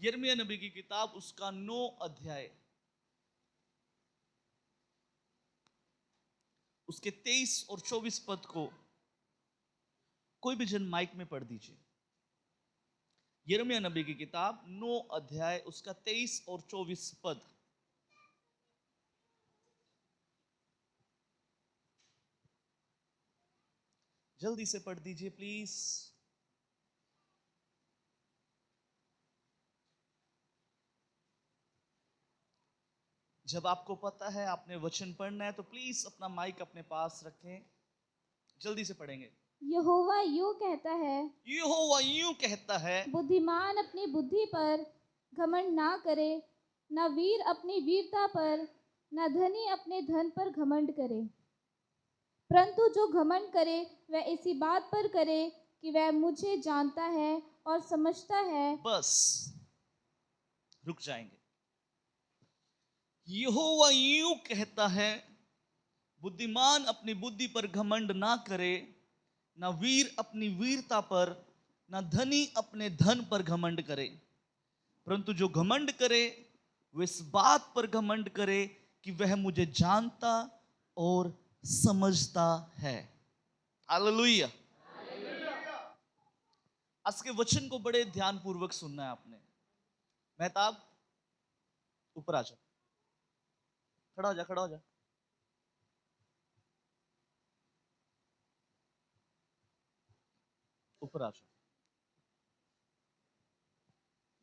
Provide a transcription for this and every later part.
यिर्मयाह नबी की किताब उसका 9 अध्याय, उसके 23 और 24 पद को कोई भी जन माइक में पढ़ दीजिए। यिर्मयाह नबी की किताब 9 अध्याय, उसका 23 और 24 पद। जल्दी से पढ़ दीजिए प्लीज। जब आपको पता है आपने वचन पढ़ना है तो प्लीज अपना माइक अपने पास रखें, जल्दी से पढ़ेंगे। यहोवा यूं कहता है, यहोवा यूं कहता है, बुद्धिमान अपनी बुद्धि पर घमंड ना करे, न वीर अपनी वीरता पर, न धनी अपने धन पर घमंड करे। परंतु जो घमंड करे वह इसी बात पर करे कि वह मुझे जानता है और समझता है। बस रुक जाएंगे। यहोवा यूं कहता है, बुद्धिमान अपनी बुद्धि पर घमंड ना करे, ना वीर अपनी वीरता पर, ना धनी अपने धन पर घमंड करे। परंतु जो घमंड करे वह इस बात पर घमंड करे कि वह मुझे जानता और समझता है। हालेलुया। आज के वचन को बड़े ध्यानपूर्वक सुनना है आपने। मेहताब ऊपर आ जा, खड़ा हो जा, खड़ा हो जा। ऊपर आ जा,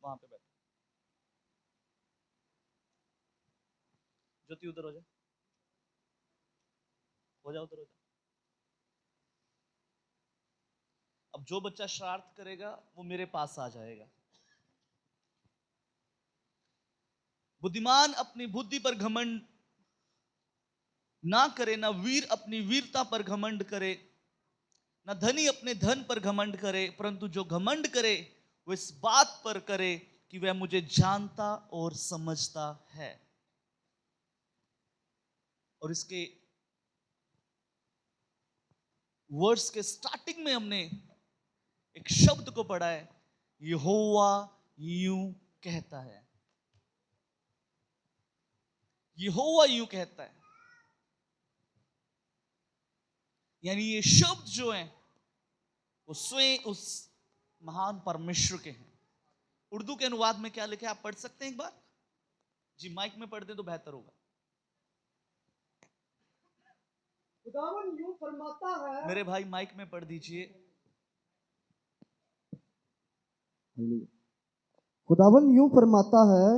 वहां पे बैठ। ज्योति उधर हो जा, हो जा, उधर हो जा। अब जो बच्चा शरारत करेगा वो मेरे पास आ जाएगा। बुद्धिमान अपनी बुद्धि पर घमंड ना करे, ना वीर अपनी वीरता पर घमंड करे, ना धनी अपने धन पर घमंड करे। परंतु जो घमंड करे वो इस बात पर करे कि वह मुझे जानता और समझता है। और इसके वर्ड्स के स्टार्टिंग में हमने एक शब्द को पढ़ा है, यहोवा यूं कहता है। यहोवा यूं कहता है, यानी ये शब्द जो है वो स्वयं उस महान परमेश्वर के हैं। उर्दू के अनुवाद में क्या लिखे आप पढ़ सकते हैं एक बार? जी माइक में पढ़ दें तो बेहतर होगा। खुदावन यूं फरमाता है, मेरे भाई माइक में पढ़ दीजिए। खुदावन यूं फरमाता है,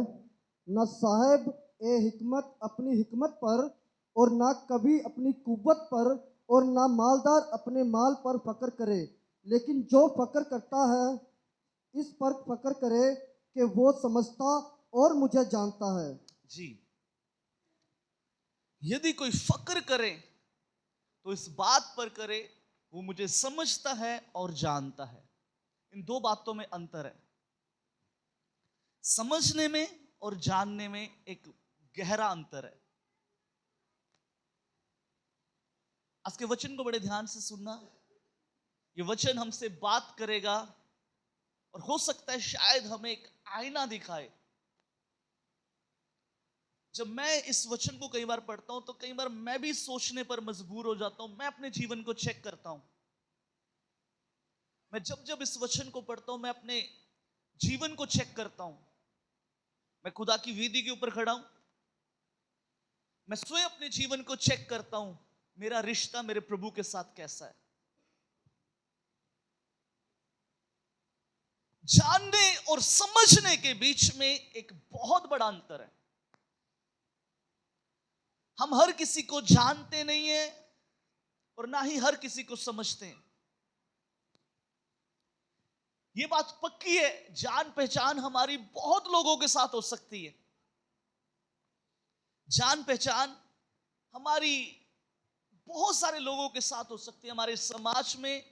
न साहेब ए हिकमत अपनी हिकमत पर, और ना कभी अपनी कुव्वत पर, और ना मालदार अपने माल पर फक्र करे, लेकिन जो फक्र करता है इस पर फक्र करे कि वो समझता और मुझे जानता है। जी, यदि कोई फक्र करे तो इस बात पर करे वो मुझे समझता है और जानता है। इन दो बातों में अंतर है। समझने में और जानने में एक गहरा अंतर है। आज के वचन को बड़े ध्यान से सुनना। ये वचन हमसे बात करेगा और हो सकता है शायद हमें एक आईना दिखाए। जब मैं इस वचन को कई बार पढ़ता हूं तो कई बार मैं भी सोचने पर मजबूर हो जाता हूं। मैं अपने जीवन को चेक करता हूं। मैं जब जब इस वचन को पढ़ता हूं मैं अपने जीवन को चेक करता हूं। मैं खुदा की वेदी के ऊपर खड़ा हूं, मैं स्वयं अपने जीवन को चेक करता हूं, मेरा रिश्ता मेरे प्रभु के साथ कैसा है। जानने और समझने के बीच में एक बहुत बड़ा अंतर है। हम हर किसी को जानते नहीं हैं और ना ही हर किसी को समझते हैं। यह बात पक्की है, जान पहचान हमारी बहुत लोगों के साथ हो सकती है। जान पहचान हमारी बहुत सारे लोगों के साथ हो सकती है। हमारे समाज में,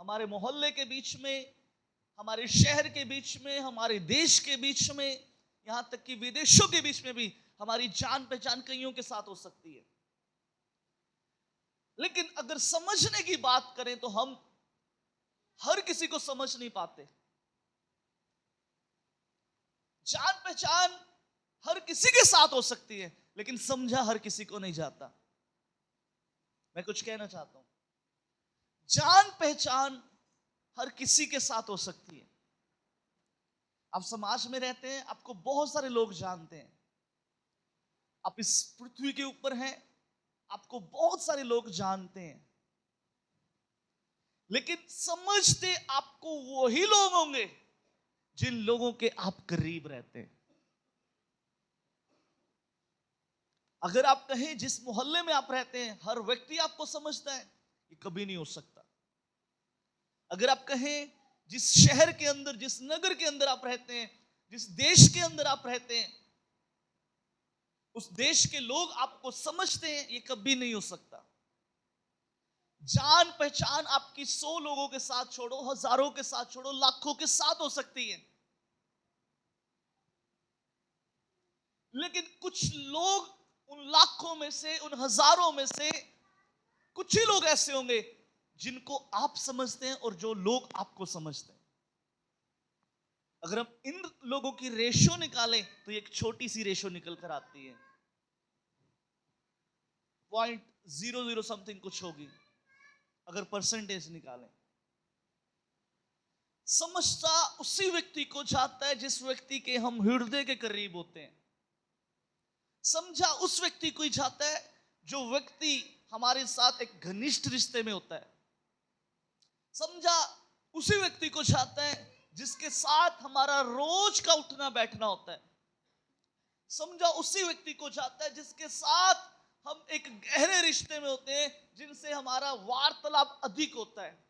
हमारे मोहल्ले के बीच में, हमारे शहर के बीच में, हमारे देश के बीच में, यहां तक कि विदेशों के बीच में भी हमारी जान पहचान कईयों के साथ हो सकती है। लेकिन अगर समझने की बात करें तो हम हर किसी को समझ नहीं पाते। जान पहचान हर किसी के साथ हो सकती है, लेकिन समझा हर किसी को नहीं जाता। मैं कुछ कहना चाहता हूं, जान पहचान हर किसी के साथ हो सकती है। आप समाज में रहते हैं, आपको बहुत सारे लोग जानते हैं। आप इस पृथ्वी के ऊपर हैं, आपको बहुत सारे लोग जानते हैं, लेकिन समझते आपको वही लोग होंगे जिन लोगों के आप करीब रहते हैं। अगर आप कहें जिस मोहल्ले में आप रहते हैं हर व्यक्ति आपको समझता है, ये कभी नहीं हो सकता। अगर आप कहें जिस शहर के अंदर, जिस नगर के अंदर आप रहते हैं, जिस देश के अंदर आप रहते हैं, उस देश के लोग आपको समझते हैं, ये कभी नहीं हो सकता। जान पहचान आपकी 100 लोगों के साथ छोड़ो, हजारों के साथ छोड़ो, लाखों के साथ हो सकती है, लेकिन कुछ लोग उन लाखों में से, उन हजारों में से कुछ ही लोग ऐसे होंगे जिनको आप समझते हैं और जो लोग आपको समझते हैं। अगर हम इन लोगों की रेशो निकालें तो एक छोटी सी रेशो निकल कर आती है, 0.00 समथिंग कुछ होगी। अगर परसेंटेज निकालें, समझता उसी व्यक्ति को जाता है जिस व्यक्ति के हम हृदय के करीब होते हैं। समझा उस व्यक्ति को ही जाता है जो व्यक्ति हमारे साथ एक घनिष्ठ रिश्ते में होता है। समझा उसी व्यक्ति को जाता है जिसके साथ हमारा रोज का उठना बैठना होता है। समझा उसी व्यक्ति को जाता है जिसके साथ हम एक गहरे रिश्ते में होते हैं, जिनसे हमारा वार्तालाप अधिक होता है।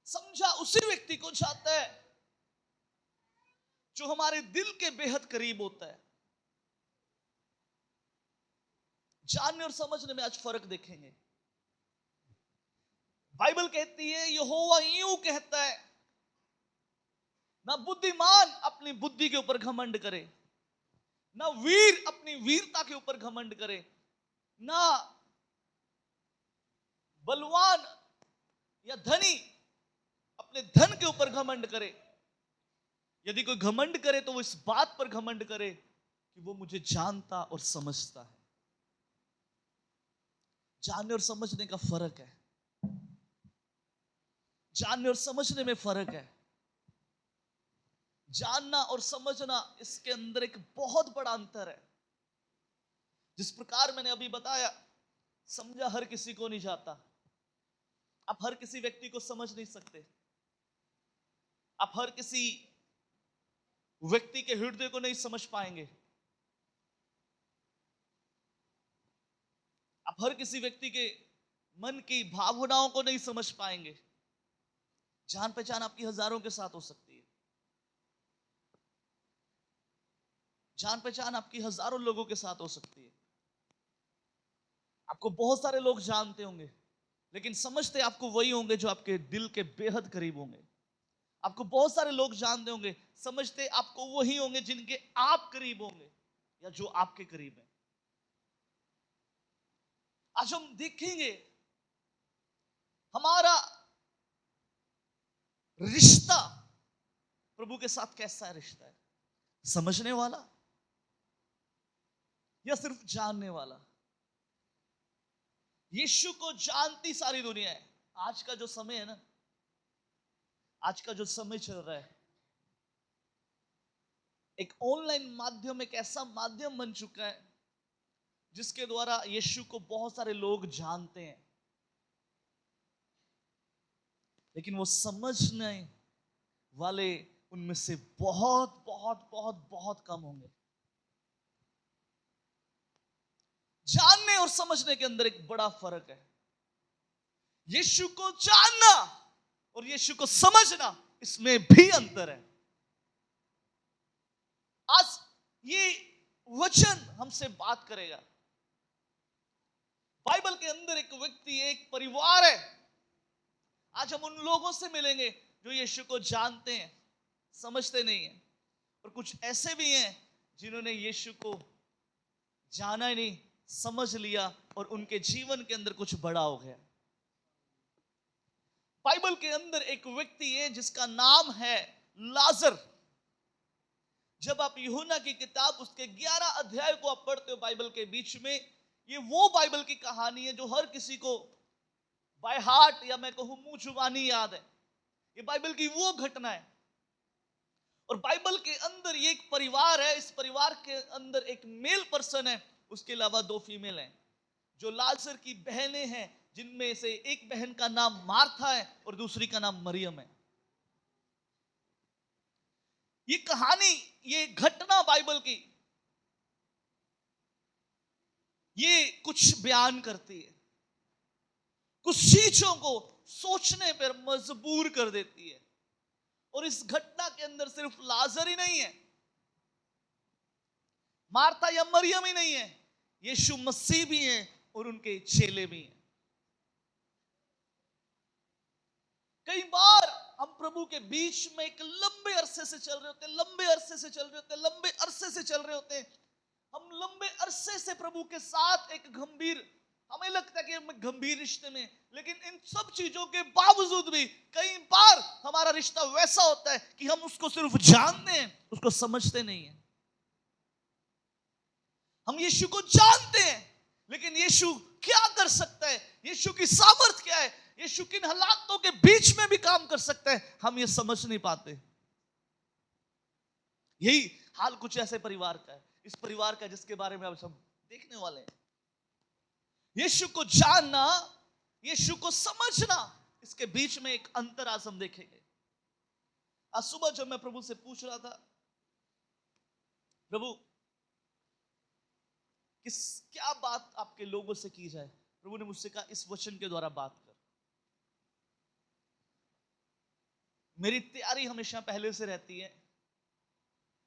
समझा उसी व्यक्ति को जाता है जो हमारे दिल के बेहद करीब होता है। जानने और समझने में आज फर्क देखेंगे। बाइबल कहती है, यहोवा यूं कहता है, ना बुद्धिमान अपनी बुद्धि के ऊपर घमंड करे, ना वीर अपनी वीरता के ऊपर घमंड करे, ना बलवान या धनी अपने धन के ऊपर घमंड करे। यदि कोई घमंड करे तो वो इस बात पर घमंड करे कि वो मुझे जानता और समझता है। जानने और समझने का फर्क है। जानने और समझने में फर्क है। जानना और समझना, इसके अंदर एक बहुत बड़ा अंतर है। जिस प्रकार मैंने अभी बताया, समझा हर किसी को नहीं जाता। आप हर किसी व्यक्ति को समझ नहीं सकते। आप हर किसी व्यक्ति के हृदय को नहीं समझ पाएंगे। आप हर किसी व्यक्ति के मन की भावनाओं को नहीं समझ पाएंगे। जान पहचान आपकी हजारों के साथ हो सकती है। जान पहचान आपकी हजारों लोगों के साथ हो सकती है। आपको बहुत सारे लोग जानते होंगे, लेकिन समझते आपको वही होंगे जो आपके दिल के बेहद करीब होंगे। आपको बहुत सारे लोग जानते होंगे, समझते आपको वही होंगे जिनके आप करीब होंगे या जो आपके करीब है। आज हम देखेंगे हमारा रिश्ता प्रभु के साथ कैसा रिश्ता है। समझने वाला या सिर्फ जानने वाला? यीशु को जानती सारी दुनिया है। आज का जो समय है ना, आज का जो समय चल रहा है, एक ऑनलाइन माध्यम, एक ऐसा माध्यम बन चुका है जिसके द्वारा यीशु को बहुत सारे लोग जानते हैं, लेकिन वो समझने वाले उनमें से बहुत बहुत बहुत बहुत कम होंगे। जानने और समझने के अंदर एक बड़ा फर्क है। यीशु को जानना और यीशु को समझना, इसमें भी अंतर है। आज ये वचन हमसे बात करेगा। बाइबल के अंदर एक व्यक्ति, एक परिवार है। आज हम उन लोगों से मिलेंगे जो यीशु को जानते हैं, समझते नहीं हैं, और कुछ ऐसे भी हैं जिन्होंने यीशु को जाना ही नहीं, समझ लिया और उनके जीवन के अंदर कुछ बड़ा हो गया। बाइबल के अंदर एक व्यक्ति है जिसका नाम है लाजर। जब आप यूहन्ना की किताब उसके 11 अध्याय को आप पढ़ते हो बाइबल के बीच में, ये वो बाइबल की कहानी है जो हर किसी को बाय हार्ट या मैं कहूं मुंह जुबानी याद है। ये बाइबल की वो घटना है। और बाइबल के अंदर ये एक परिवार है, इस परिवार के अंदर एक मेल पर्सन है, उसके अलावा 2 फीमेल हैं जो लाजर की बहनें हैं, जिनमें से एक बहन का नाम मार्था है और दूसरी का नाम मरियम है। ये कहानी, ये घटना बाइबल की ये कुछ बयान करती है, कुछ चीजों को सोचने पर मजबूर कर देती है। और इस घटना के अंदर सिर्फ लाजर ही नहीं है, मार्था या मरियम ही नहीं है, यीशु मसीह भी है और उनके चेले भी हैं। कई बार हम प्रभु के बीच में एक लंबे अरसे से चल रहे होते हैं, लंबे अरसे से चल रहे होते हैं, लंबे अरसे से चल रहे होते हैं। हम लंबे अरसे से प्रभु के साथ एक गंभीर, हमें लगता है कि हम गंभीर रिश्ते में, लेकिन इन सब चीजों के बावजूद भी कई बार हमारा रिश्ता वैसा होता है कि हम उसको सिर्फ जानते हैं, उसको समझते नहीं है। हम यीशु को जानते हैं, लेकिन यीशु क्या कर सकता है, यीशु की सामर्थ क्या है, यीशु किन हालातों के बीच में भी काम कर सकता है, हम ये समझ नहीं पाते। यही हाल कुछ ऐसे परिवार का है, इस परिवार का जिसके बारे में अब हम देखने वाले हैं। यीशु को जानना, यीशु को समझना, इसके बीच में एक अंतर आज हम देखेंगे। आज सुबह जब मैं प्रभु से पूछ रहा था, प्रभु क्या बात आपके लोगों से की जाए, प्रभु ने मुझसे कहा इस वचन के द्वारा बात कर। मेरी तैयारी हमेशा पहले से रहती है।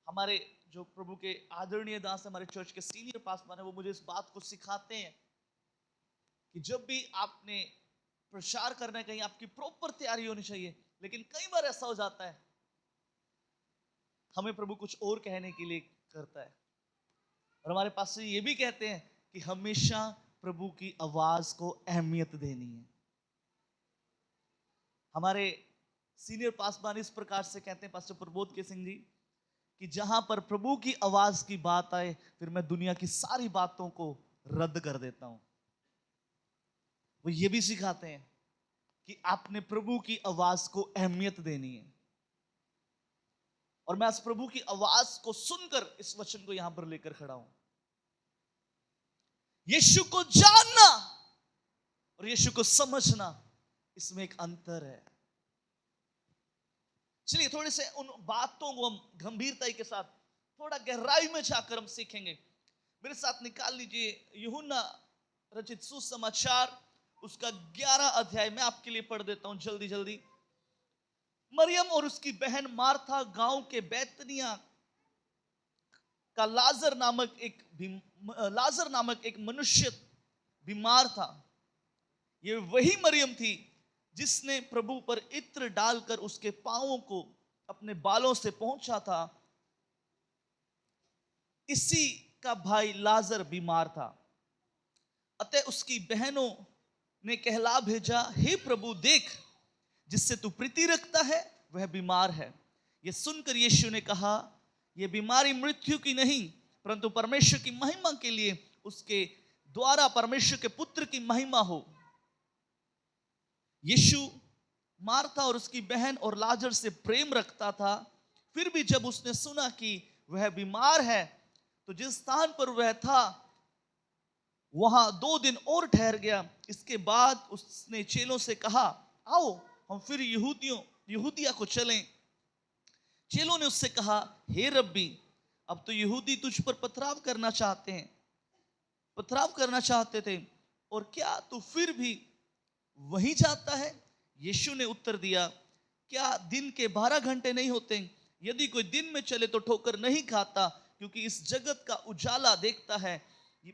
हमारे जो प्रभु के आदरणीय दास, हमारे चर्च के सीनियर पास्टर हैं, वो मुझे इस बात को सिखाते हैं कि जब भी आपने प्रचार करना है, कहीं आपकी प्रॉपर तैयारी होनी चाहिए। लेकिन कई बार ऐसा हो जाता है, हमें प्रभु कुछ और कहने के लिए करता है, और हमारे पास से ये भी कहते हैं कि हमेशा प्रभु की आवाज को अहमियत देनी है। हमारे सीनियर पासवान इस प्रकार से कहते हैं, पास्टर प्रबोध के सिंह जी, कि जहां पर प्रभु की आवाज की बात आए, फिर मैं दुनिया की सारी बातों को रद्द कर देता हूं। वो ये भी सिखाते हैं कि आपने प्रभु की आवाज को अहमियत देनी है। और मैं आज प्रभु की आवाज को सुनकर इस वचन को यहां पर लेकर खड़ा हूं। यीशु को जानना और यीशु को समझना, इसमें एक अंतर है। चलिए थोड़े से उन बातों को हम गंभीरता के साथ थोड़ा गहराई में जाकर हम सीखेंगे। मेरे साथ निकाल लीजिए यूहन्ना रचित सुसमाचार, उसका 11 अध्याय मैं आपके लिए पढ़ देता हूं जल्दी जल्दी। मरियम और उसकी बहन मार्था गांव के बैतनिया का लाजर नामक एक मनुष्य बीमार था। ये वही मरियम थी जिसने प्रभु पर इत्र डालकर उसके पांवों को अपने बालों से पहुंचा था। इसी का भाई लाजर बीमार था। अतः उसकी बहनों ने कहला भेजा, हे प्रभु देख, जिससे तू प्रीति रखता है वह बीमार है। यह सुनकर यीशु ने कहा, यह बीमारी मृत्यु की नहीं, परंतु परमेश्वर की महिमा के लिए, उसके द्वारा परमेश्वर के पुत्र की महिमा हो। यीशु मार्था और उसकी बहन और लाजर से प्रेम रखता था। फिर भी जब उसने सुना कि वह बीमार है, तो जिस स्थान पर वह था वहां 2 दिन और ठहर गया। इसके बाद उसने चेलों से कहा, आओ हम फिर यहूदिया को चलें। चेलों ने उससे कहा, हे रब्बी, अब तो यहूदी तुझ पर पथराव करना चाहते थे, और क्या तू फिर भी वहीं जाता है? यीशु ने उत्तर दिया, क्या दिन के 12 घंटे नहीं होते? यदि कोई दिन में चले तो ठोकर नहीं खाता, क्योंकि इस जगत का उजाला देखता है,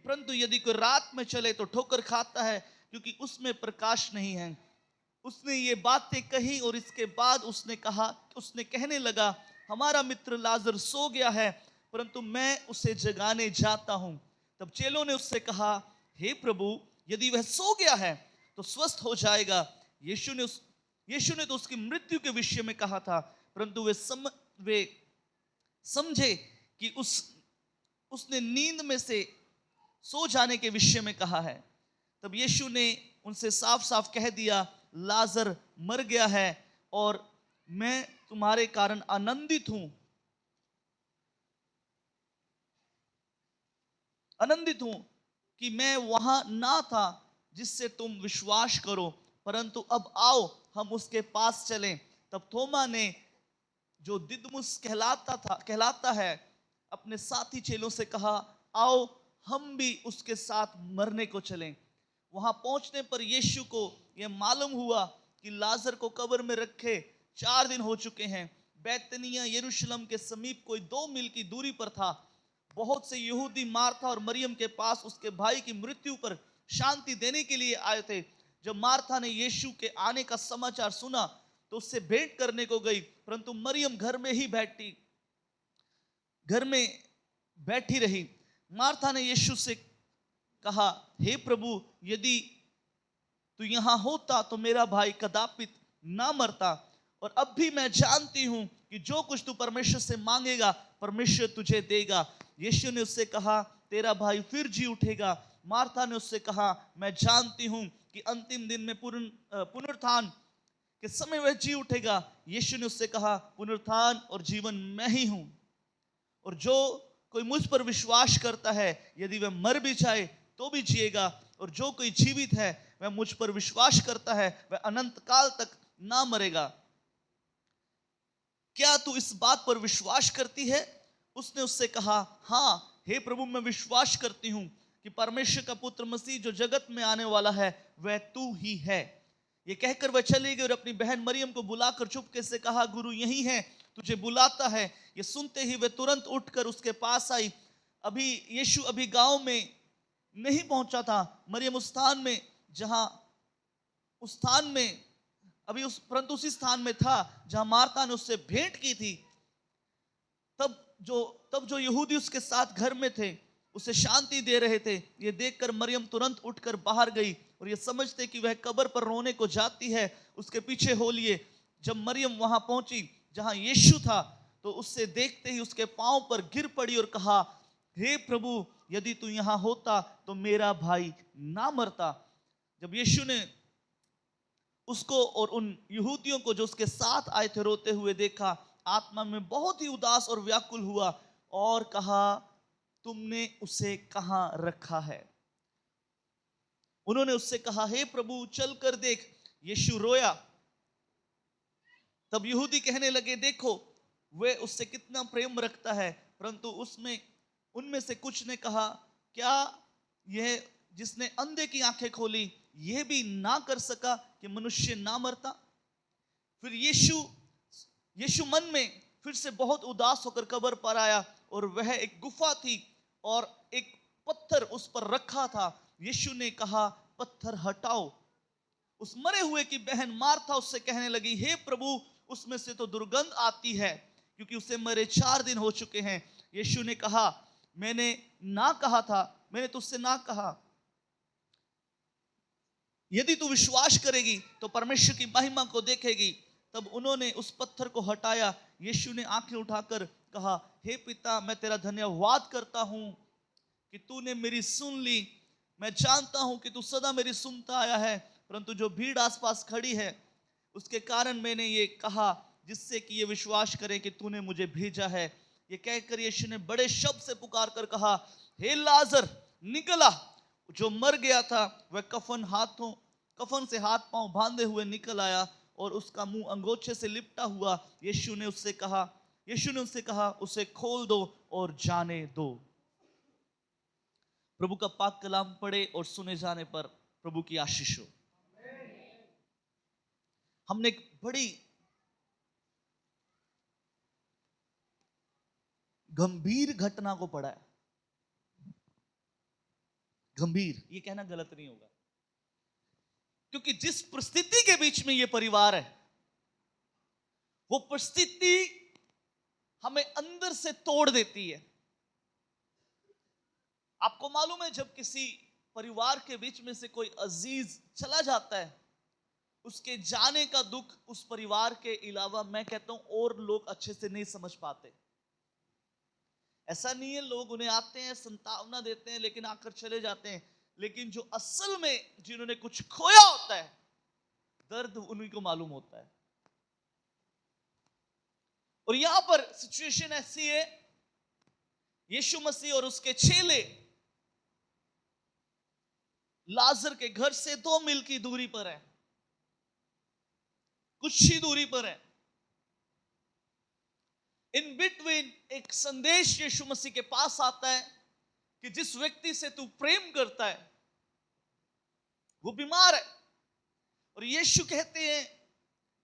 परंतु यदि कोई रात में चले तो ठोकर खाता है, क्योंकि उसमें प्रकाश नहीं है। उसने ये बातें कही और इसके बाद उसने कहने लगा, हमारा मित्र लाजर सो गया है, परंतु मैं उसे जगाने जाता हूं। तब चेलों ने उससे कहा, हे प्रभु, यदि वह सो गया है तो स्वस्थ हो जाएगा। यीशु ने तो उसकी मृत्यु के विषय में कहा था, परंतु वे समझे कि उसने नींद में से सो जाने के विषय में कहा है। तब यीशु ने उनसे साफ साफ कह दिया, लाजर मर गया है और मैं तुम्हारे कारण आनंदित हूं कि मैं वहां ना था जिससे तुम विश्वास करो, परंतु अब आओ हम उसके पास चलें। तब थोमा ने, जो दिदमुस कहलाता है, अपने साथी चेलों से कहा, आओ हम भी उसके साथ मरने को चलें। वहां पहुंचने पर यीशु को यह मालूम हुआ कि लाजर को कब्र में रखे 4 दिन हो चुके हैं। बैतनिया यरूशलेम के समीप कोई 2 मील की दूरी पर था। बहुत से यहूदी मार्था और मरियम के पास उसके भाई की मृत्यु पर शांति देने के लिए आए थे। जब मार्था ने यीशु के आने का समाचार सुना तो उससे भेंट करने को गई, परंतु मरियम घर में बैठी रही। मार्था ने यीशु से कहा, हे प्रभु, यदि तू यहां होता तो मेरा भाई कदापि ना मरता। और अब भी मैं जानती हूं कि जो कुछ तू परमेश्वर से मांगेगा परमेश्वर तुझे देगा। यीशु ने उससे कहा, तेरा भाई फिर जी उठेगा। मार्था ने उससे कहा, मैं जानती हूं कि अंतिम दिन में पुनरुत्थान के समय वह जी उठेगा। यीशु ने उससे कहा, पुनरुत्थान और जीवन मैं ही हूं, और जो कोई मुझ पर विश्वास करता है यदि वह मर भी जाए तो भी जिएगा, और जो कोई जीवित है वह मुझ पर विश्वास करता है वह अनंत काल तक ना मरेगा। क्या तू इस बात पर विश्वास करती है? उसने उससे कहा, हाँ हे प्रभु, मैं विश्वास करती हूं कि परमेश्वर का पुत्र मसीह जो जगत में आने वाला है वह तू ही है। ये कहकर वह चली गई और अपनी बहन मरियम को बुलाकर चुपके से कहा, गुरु यही है, तुझे बुलाता है। ये सुनते ही वह तुरंत उठकर उसके पास आई। यीशु अभी गांव में नहीं पहुंचा था। मरियम उस स्थान में था जहां मार्था ने उससे भेंट की थी। तब जो यहूदी उसके साथ घर में थे उसे शांति दे रहे थे। ये देखकर मरियम तुरंत उठकर बाहर गई और ये समझते कि वह कब्र पर रोने को जाती है उसके पीछे हो लिए। जब मरियम वहां पहुंची जहां यीशु था तो उससे देखते ही उसके पांव पर गिर पड़ी और कहा, हे प्रभु, यदि तू यहां होता तो मेरा भाई ना मरता। जब यीशु ने उसको और उन यहूदियों को जो उसके साथ आए थे रोते हुए देखा, आत्मा में बहुत ही उदास और व्याकुल हुआ और कहा, तुमने उसे कहां रखा है? उन्होंने उससे कहा, हे प्रभु, चल कर देख। यीशु रोया। तब यहूदी कहने लगे, देखो वे उससे कितना प्रेम रखता है। परंतु उनमें से कुछ ने कहा, क्या यह जिसने अंधे की आंखें खोली यह भी ना कर सका कि मनुष्य ना मरता? फिर यीशु मन में फिर से बहुत उदास होकर कब्र पर आया और वह एक गुफा थी और एक पत्थर उस पर रखा था। यीशु ने कहा, पत्थर हटाओ। उस मरे हुए की बहन मार्था उससे कहने लगी, हे प्रभु, उसमें से तो दुर्गंध आती है क्योंकि उसे मरे 4 दिन हो चुके हैं। यीशु ने कहा, मैंने तुझसे ना कहा, यदि तू विश्वास करेगी तो परमेश्वर की महिमा को देखेगी। तब उन्होंने उस पत्थर को हटाया। यीशु ने आंखें उठाकर कहा, हे पिता, मैं तेरा धन्यवाद करता हूं कि तूने मेरी सुन ली। मैं जानता हूं कि तू सदा मेरी सुनता आया है, परंतु जो भीड़ आसपास खड़ी है उसके कारण मैंने ये कहा, जिससे कि ये विश्वास करें कि तूने मुझे भेजा है। ये कहकर यीशु ने बड़े शब्द से पुकार कर कहा, हे लाजर, निकला। जो मर गया था वह कफन से हाथ पांव बांधे हुए निकल आया और उसका मुंह अंगोछे से लिपटा हुआ। यीशु ने उससे कहा, उसे खोल दो और जाने दो। प्रभु का पाक कलाम पढ़े और सुने जाने पर प्रभु की आशीष हो। हमने एक बड़ी गंभीर घटना को पढ़ा है। गंभीर, ये कहना गलत नहीं होगा, क्योंकि जिस परिस्थिति के बीच में ये परिवार है वो परिस्थिति हमें अंदर से तोड़ देती है। आपको मालूम है, जब किसी परिवार के बीच में से कोई अजीज चला जाता है उसके जाने का दुख उस परिवार के अलावा मैं कहता हूं और लोग अच्छे से नहीं समझ पाते। ऐसा नहीं है, लोग उन्हें आते हैं, संतावना देते हैं, लेकिन आकर चले जाते हैं, लेकिन जो असल में जिन्होंने कुछ खोया होता है, दर्द उन्हीं को मालूम होता है। और यहां पर सिचुएशन ऐसी है, यीशु मसीह और उसके चेले लाजर के घर से 2 मील की दूरी पर है, कुछ ही दूरी पर है। इन बिटवीन एक संदेश यीशु मसीह के पास आता है कि जिस व्यक्ति से तू प्रेम करता है वो बीमार है। और यीशु कहते हैं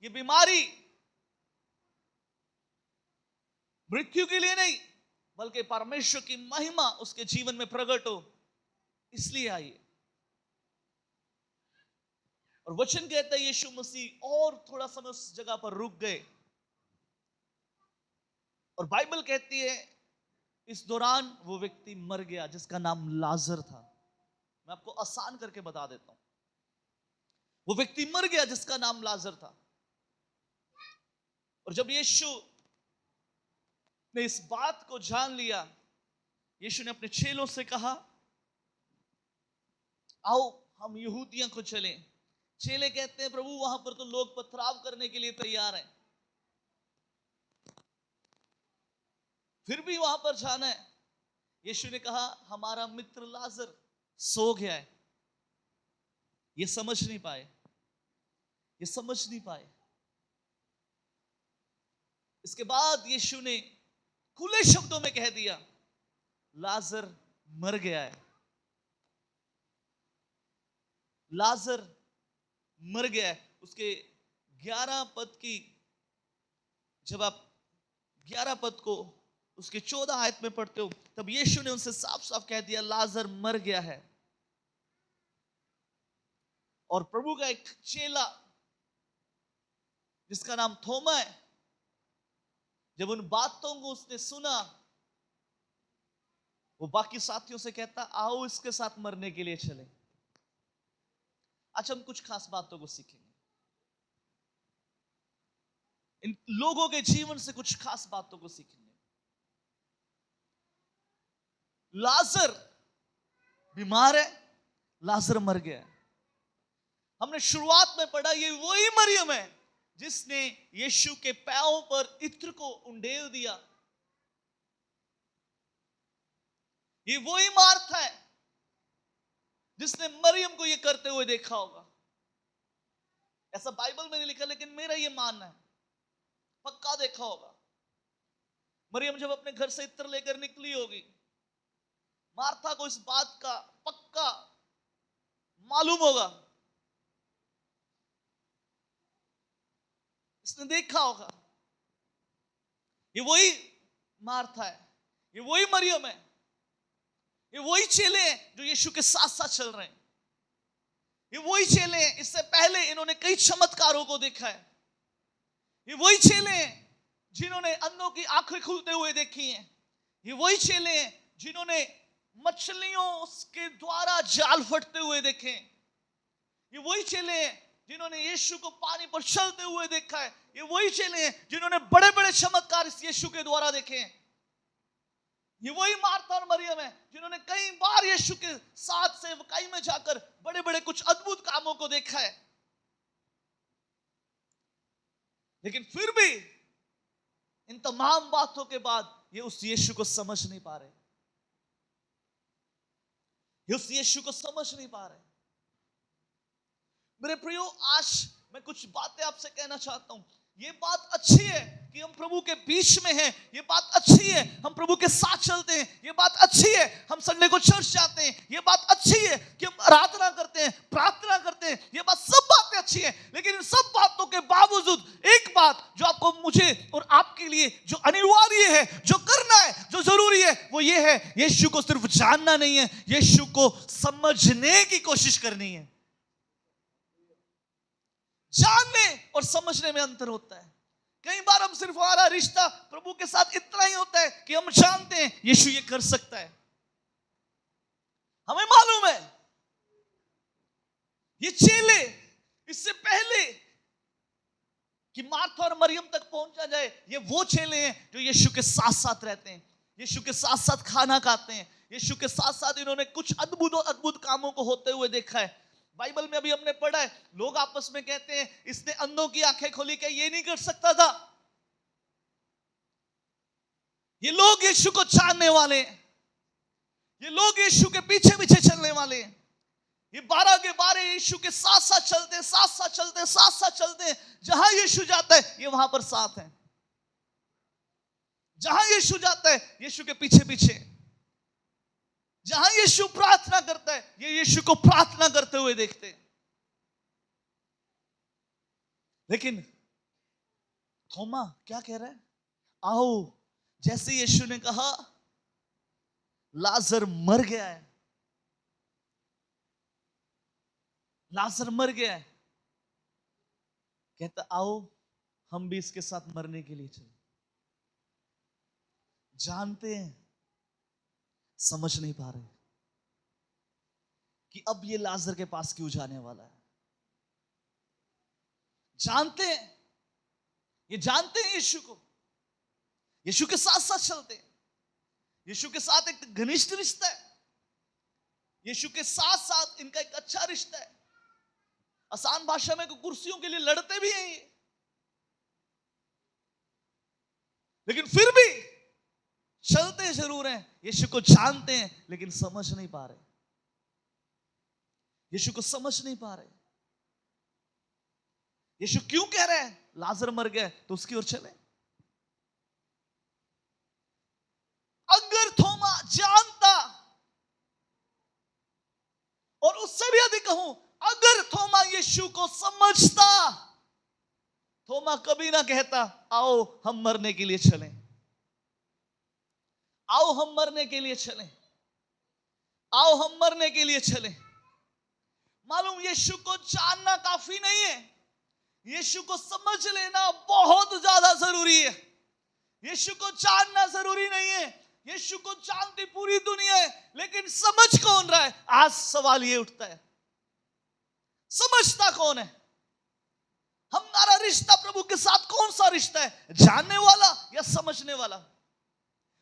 ये बीमारी मृत्यु के लिए नहीं, बल्कि परमेश्वर की महिमा उसके जीवन में प्रकट हो, इसलिए आई है। और वचन कहता है यीशु मसीह और थोड़ा समय उस जगह पर रुक गए, और बाइबल कहती है इस दौरान वो व्यक्ति मर गया जिसका नाम लाजर था। मैं आपको आसान करके बता देता हूं, वो व्यक्ति मर गया जिसका नाम लाजर था। और जब यीशु ने इस बात को जान लिया, यीशु ने अपने चेलों से कहा आओ हम यहूदियों को चलें। चेले कहते हैं प्रभु वहां पर तो लोग पथराव करने के लिए तैयार हैं, फिर भी वहां पर जाना है। यीशु ने कहा हमारा मित्र लाजर सो गया है। ये समझ नहीं पाए, ये समझ नहीं पाए। इसके बाद यीशु ने खुले शब्दों में कह दिया लाजर मर गया है, लाजर मर गया है। उसके 11 पद की, जब आप 11 पद को उसके 14 आयत में पढ़ते हो, तब यीशु ने उनसे साफ साफ कह दिया लाजर मर गया है। और प्रभु का एक चेला जिसका नाम थोमा है, जब उन बातों को उसने सुना, वो बाकी साथियों से कहता आओ इसके साथ मरने के लिए चले। आज हम कुछ खास बातों को सीखेंगे, इन लोगों के जीवन से कुछ खास बातों को सीखेंगे। लाजर बीमार है, लाजर मर गया है। हमने शुरुआत में पढ़ा ये वही मरियम है जिसने यीशु के पैरों पर इत्र को उंडेल दिया। ये वही मार्था है जिसने मरियम को ये करते हुए देखा होगा। ऐसा बाइबल में नहीं लिखा, लेकिन मेरा ये मानना है पक्का देखा होगा। मरियम जब अपने घर से इत्र लेकर निकली होगी, मार्था को इस बात का पक्का मालूम होगा, इसने देखा होगा ये वही मार्था है, ये वही मरियम है, ये वही चेले हैं जो यीशु के साथ साथ चल रहे हैं। ये वही चेले हैं, इससे पहले इन्होंने कई चमत्कारों को देखा है। ये वही चेले हैं जिन्होंने अंधों की आंखें खुलते हुए देखी हैं। ये वही चेले हैं जिन्होंने मछलियों के द्वारा जाल फटते हुए देखे। ये वही चेले हैं जिन्होंने यीशु को पानी पर चलते हुए देखा है। ये वही चेले हैं जिन्होंने बड़े बड़े चमत्कार इस यीशु के द्वारा देखे हैं। ये वही मार्था और मरियम है जिन्होंने कई बार यीशु के साथ सेवकाई में जाकर बड़े बड़े कुछ अद्भुत कामों को देखा है। लेकिन फिर भी इन तमाम बातों के बाद ये उस यीशु को समझ नहीं पा रहे, ये उस यीशु को समझ नहीं पा रहे। मेरे प्रियो, आज मैं कुछ बातें आपसे कहना चाहता हूं। ये बात अच्छी है कि हम प्रभु के बीच में हैं, ये बात अच्छी है हम प्रभु के साथ चलते हैं, ये बात अच्छी है हम संडे को चर्च जाते हैं, ये बात अच्छी है कि हम आराधना करते हैं, प्रार्थना करते हैं, ये बात सब बातें अच्छी है। लेकिन इन सब बातों के बावजूद एक बात जो आपको, मुझे और आपके लिए जो अनिवार्य है, जो करना है, जो जरूरी है, वो ये है यीशु को सिर्फ जानना नहीं है, यीशु को समझने की कोशिश करनी है। जानने और समझने में अंतर होता है। कई बार हम सिर्फ हमारा रिश्ता प्रभु के साथ इतना ही होता है कि हम जानते हैं यीशु ये कर सकता है, हमें मालूम है। ये चेले इससे पहले कि मार्था और मरियम तक पहुंचा जाए, ये वो चेले हैं जो यीशु के साथ साथ रहते हैं, यीशु के साथ साथ खाना खाते हैं, यीशु के साथ साथ इन्होंने कुछ अद्भुत कामों को होते हुए देखा है। बाइबल में अभी हमने पढ़ा है, लोग आपस में कहते हैं इसने अंधों की आंखें खोली, क्या ये नहीं कर सकता था? ये लोग यीशु को जानने वाले हैं, ये लोग यीशु के पीछे पीछे चलने वाले हैं, ये 12 के 12 यीशु के साथ साथ चलते, साथ साथ चलते, साथ साथ चलते। जहां यीशु जाता है ये वहां पर साथ है, जहां यीशु जाता है यीशु के पीछे पीछे, जहां यीशु प्रार्थना करता है ये यीशु को प्रार्थना करते हुए देखते हैं। लेकिन थोमा क्या कह रहा है? आओ, जैसे यीशु ने कहा लाजर मर गया है, लाजर मर गया है, कहता आओ हम भी इसके साथ मरने के लिए चले। जानते हैं, समझ नहीं पा रहे कि अब ये लाजर के पास क्यों जाने वाला है। जानते हैं, ये जानते हैं यीशु को, यीशु के साथ साथ चलते हैं, यीशु के साथ एक घनिष्ठ रिश्ता है, यीशु के साथ साथ इनका एक अच्छा रिश्ता है। आसान भाषा में कुर्सियों के लिए लड़ते भी हैं ये, लेकिन फिर भी चलते जरूर हैं। यीशु को जानते हैं लेकिन समझ नहीं पा रहे, यीशु को समझ नहीं पा रहे। यीशु क्यों कह रहे हैं लाजर मर गया तो उसकी ओर चले? अगर थोमा जानता, और उससे भी अधिक कहूं, अगर थोमा यीशु को समझता, थोमा कभी ना कहता आओ हम मरने के लिए चलें, आओ हम मरने के लिए चलें, आओ हम मरने के लिए चलें। मालूम, यीशु को जानना काफी नहीं है, यीशु को समझ लेना बहुत ज्यादा जरूरी है। यीशु को जानना जरूरी नहीं है, यीशु को जानती पूरी दुनिया है, लेकिन समझ कौन रहा है? आज सवाल ये उठता है, समझता कौन है? हमारा रिश्ता प्रभु के साथ कौन सा रिश्ता है? जानने वाला या समझने वाला?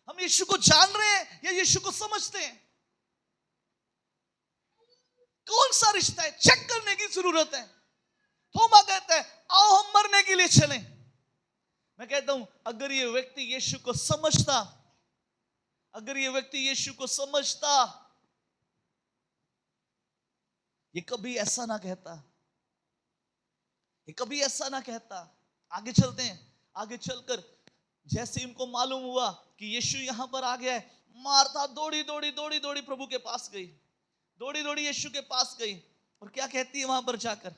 हम यीशु को जान रहे हैं या यीशु को समझते हैं? कौन सा रिश्ता है? चेक करने की जरूरत है। थोमा कहता है आओ हम मरने के लिए चलें। मैं कहता हूं अगर ये व्यक्ति यीशु को समझता, अगर ये व्यक्ति यीशु को समझता, ये कभी ऐसा ना कहता, ये कभी ऐसा ना कहता। आगे चलते हैं, आगे चलकर जैसे इनको मालूम हुआ कि यीशु यहां पर आ गया है, मार्था दौड़ी दौड़ी दौड़ी दौड़ी प्रभु के पास गई, दौड़ी दौड़ी यीशु के पास गई, और क्या कहती है वहां पर जाकर?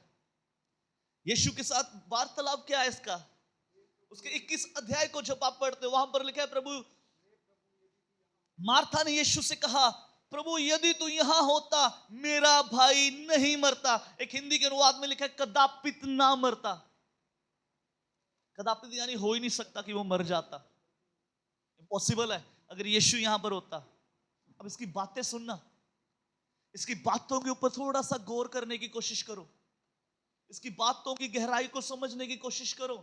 यीशु के साथ वार्तालाप क्या है इसका? उसके 21 अध्याय को जब आप पढ़ते हो वहां पर लिखा है, प्रभु मार्था ने यीशु से कहा प्रभु यदि तू यहां होता मेरा भाई नहीं मरता। एक हिंदी के अनुवाद में लिखा है कदापित ना मरता। कदापित यानी हो ही नहीं सकता कि वो मर जाता, इम्पॉसिबल है अगर यीशु यहां पर होता। अब इसकी बातें सुनना, इसकी बातों के ऊपर थोड़ा सा गौर करने की कोशिश करो, इसकी बातों की गहराई को समझने की कोशिश करो।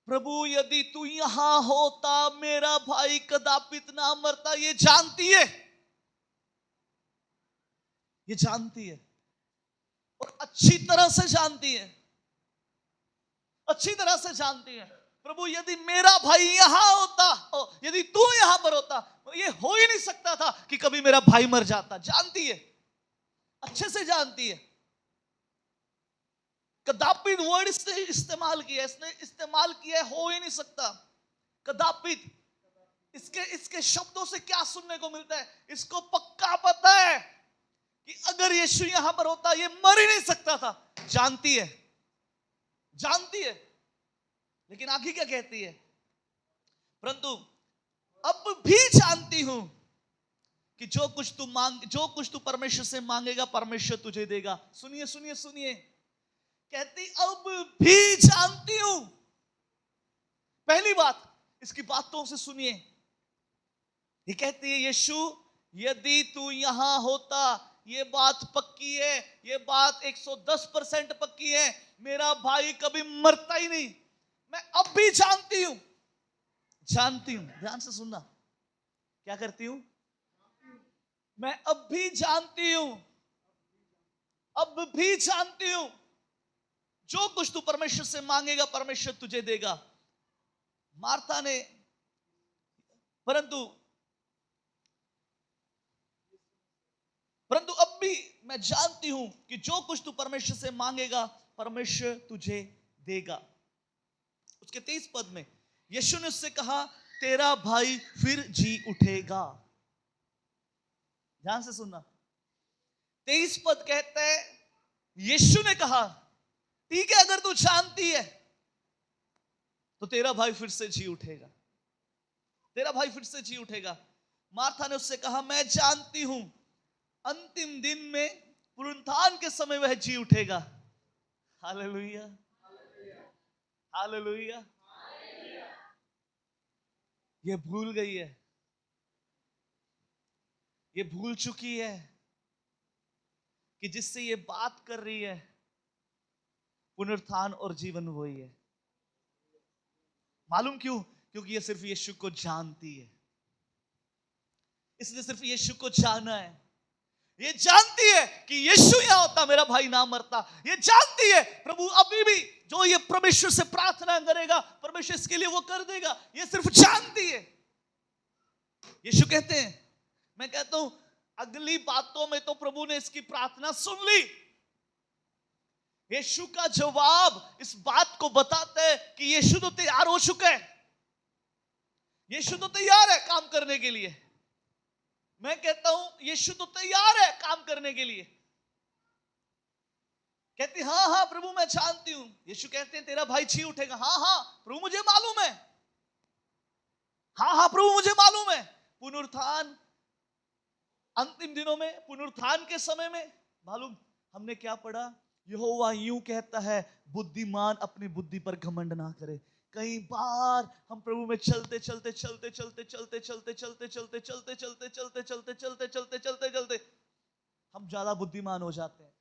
प्रभु यदि तू यहां होता मेरा भाई कदापित ना मरता। ये जानती है, ये जानती है, और अच्छी तरह से जानती है, अच्छी तरह से जानती है। प्रभु यदि मेरा भाई यहां होता, यदि तू यहां पर होता, ये हो ही नहीं सकता था कि कभी मेरा भाई मर जाता। जानती है, अच्छे से जानती है। कदापित वर्ड इसने इस्तेमाल किया, इसने इस्तेमाल किया है हो ही नहीं सकता। कदापित, इसके शब्दों से क्या सुनने को मिलता है? इसको पक्का पता है कि अगर यीशु यहां पर होता ये मर ही नहीं सकता था। जानती है, जानती है, लेकिन आगे क्या कहती है? परंतु अब भी जानती हूं कि जो कुछ तू परमेश्वर से मांगेगा परमेश्वर तुझे देगा। सुनिए सुनिए सुनिए, कहती अब भी जानती हूं। पहली बात इसकी बातों से सुनिए, ये कहती है यीशु यदि तू यहां होता ये बात पक्की है, ये बात 110% पक्की है, मेरा भाई कभी मरता ही नहीं। मैं अब भी जानती हूं, ध्यान से सुनना, क्या करती हूं? मैं अब भी जानती हूं, जो कुछ तू परमेश्वर से मांगेगा परमेश्वर तुझे देगा। मार्था ने, परंतु अब भी मैं जानती हूं कि जो कुछ तू परमेश्वर से मांगेगा परमेश्वर तुझे देगा। उसके 23 पद में यीशु ने उससे कहा, तेरा भाई फिर जी उठेगा। ध्यान से सुनना, 23 पद कहता है, यीशु ने कहा, ठीक है, अगर तू जानती है तो तेरा भाई फिर से जी उठेगा, तेरा भाई फिर से जी उठेगा। मार्था ने उससे कहा, मैं जानती हूं अंतिम दिन में पुनरुत्थान के समय वह जी उठेगा। Hallelujah, hallelujah. ये भूल गई है, ये भूल चुकी है कि जिससे ये बात कर रही है पुनरुत्थान और जीवन वही है। मालूम क्यों? क्योंकि ये सिर्फ यीशु को जानती है, इसने सिर्फ यीशु को जाना है। ये जानती है कि यीशु यहां होता मेरा भाई ना मरता। ये जानती है प्रभु अभी भी जो ये परमेश्वर से प्रार्थना करेगा परमेश्वर इसके लिए वो कर देगा। ये सिर्फ जानती है। यीशु कहते हैं, मैं कहता हूं अगली बातों में तो प्रभु ने इसकी प्रार्थना सुन ली। यीशु का जवाब इस बात को बताता है कि यीशु तो तैयार हो चुका है, यीशु तो तैयार है काम करने के लिए। मैं कहता हूं यीशु तो तैयार है काम करने के लिए। कहती हाँ हाँ प्रभु मैं जानती हूं। यीशु कहते हैं तेरा भाई जी उठेगा। हाँ हाँ प्रभु मुझे मालूम है, हाँ हाँ प्रभु मुझे मालूम है। पुनरुत्थान अंतिम दिनों में, पुनरुत्थान के समय में मालूम हमने क्या पढ़ा? यहोवा यूं कहता है, बुद्धिमान अपनी बुद्धि पर घमंड ना करे। कई बार हम प्रभु में चलते चलते चलते चलते चलते चलते चलते चलते चलते चलते चलते चलते चलते चलते चलते चलते हम ज्यादा बुद्धिमान हो जाते हैं,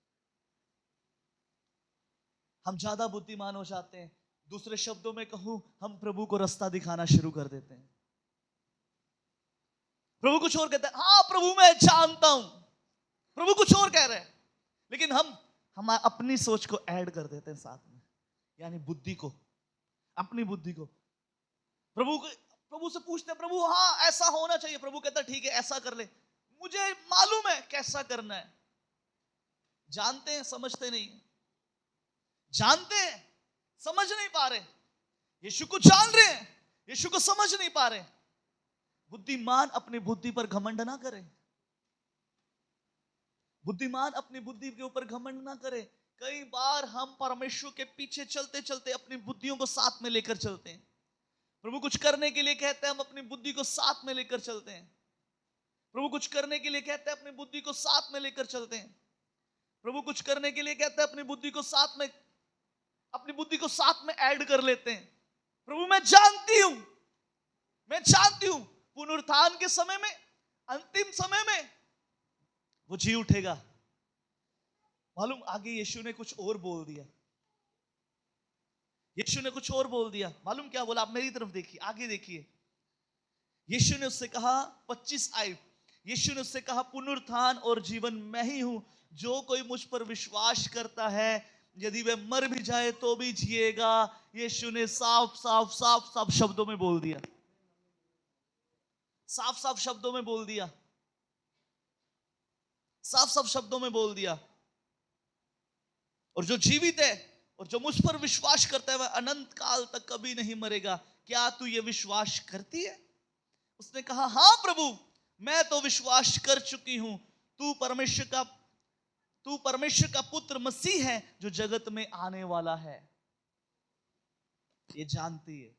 हम ज्यादा बुद्धिमान हो जाते हैं। दूसरे शब्दों में कहूं, हम प्रभु को रास्ता दिखाना शुरू कर देते हैं। प्रभु कुछ और कहता है, हाँ प्रभु मैं जानता हूं, प्रभु कुछ और कह रहे हैं, लेकिन हम अपनी सोच को ऐड कर देते हैं साथ में, यानी बुद्धि को, अपनी बुद्धि को। प्रभु से पूछते हैं, प्रभु हाँ ऐसा होना चाहिए। प्रभु कहता है ठीक है ऐसा कर ले, मुझे मालूम है कैसा करना है। जानते हैं समझते नहीं, जानते हैं समझ नहीं पा रहे। यीशु को जान रहे हैं, यीशु को समझ नहीं पा रहे। बुद्धिमान अपनी बुद्धि पर घमंड ना करे, बुद्धिमान अपनी बुद्धि के ऊपर घमंड ना करे। कई बार हम परमेश्वर के पीछे चलते चलते अपनी बुद्धियों को साथ में लेकर चलते हैं। प्रभु कुछ करने के लिए कहते हैं, हम अपनी बुद्धि को साथ में लेकर चलते हैं। प्रभु कुछ करने के लिए कहते हैं, अपनी बुद्धि को साथ में लेकर चलते हैं। प्रभु कुछ करने के लिए कहते हैं, अपनी बुद्धि को साथ में, अपनी बुद्धि को साथ में ऐड कर लेते हैं। प्रभु मैं जानती हूं, मैं जानती हूं पुनरुत्थान के समय में, अंतिम समय में वो जी उठेगा। मालूम आगे यीशु ने कुछ और बोल दिया, यीशु ने कुछ और बोल दिया। मालूम क्या बोला? आप मेरी तरफ देखिए, आगे देखिए। यीशु ने उससे कहा, 25 आयत, यीशु ने उससे कहा, पुनरुत्थान और जीवन मैं ही हूं। जो कोई मुझ पर विश्वास करता है यदि वह मर भी जाए तो भी जिएगा। यीशु ने साफ साफ साफ साफ शब्दों में बोल दिया, साफ साफ शब्दों में बोल दिया, साफ साफ शब्दों में बोल दिया। और जो जीवित है और जो मुझ पर विश्वास करता है वह अनंत काल तक कभी नहीं मरेगा। क्या तू ये विश्वास करती है? उसने कहा, हाँ प्रभु मैं तो विश्वास कर चुकी हूं, तू परमेश्वर का पुत्र मसीह है जो जगत में आने वाला है। ये जानती है,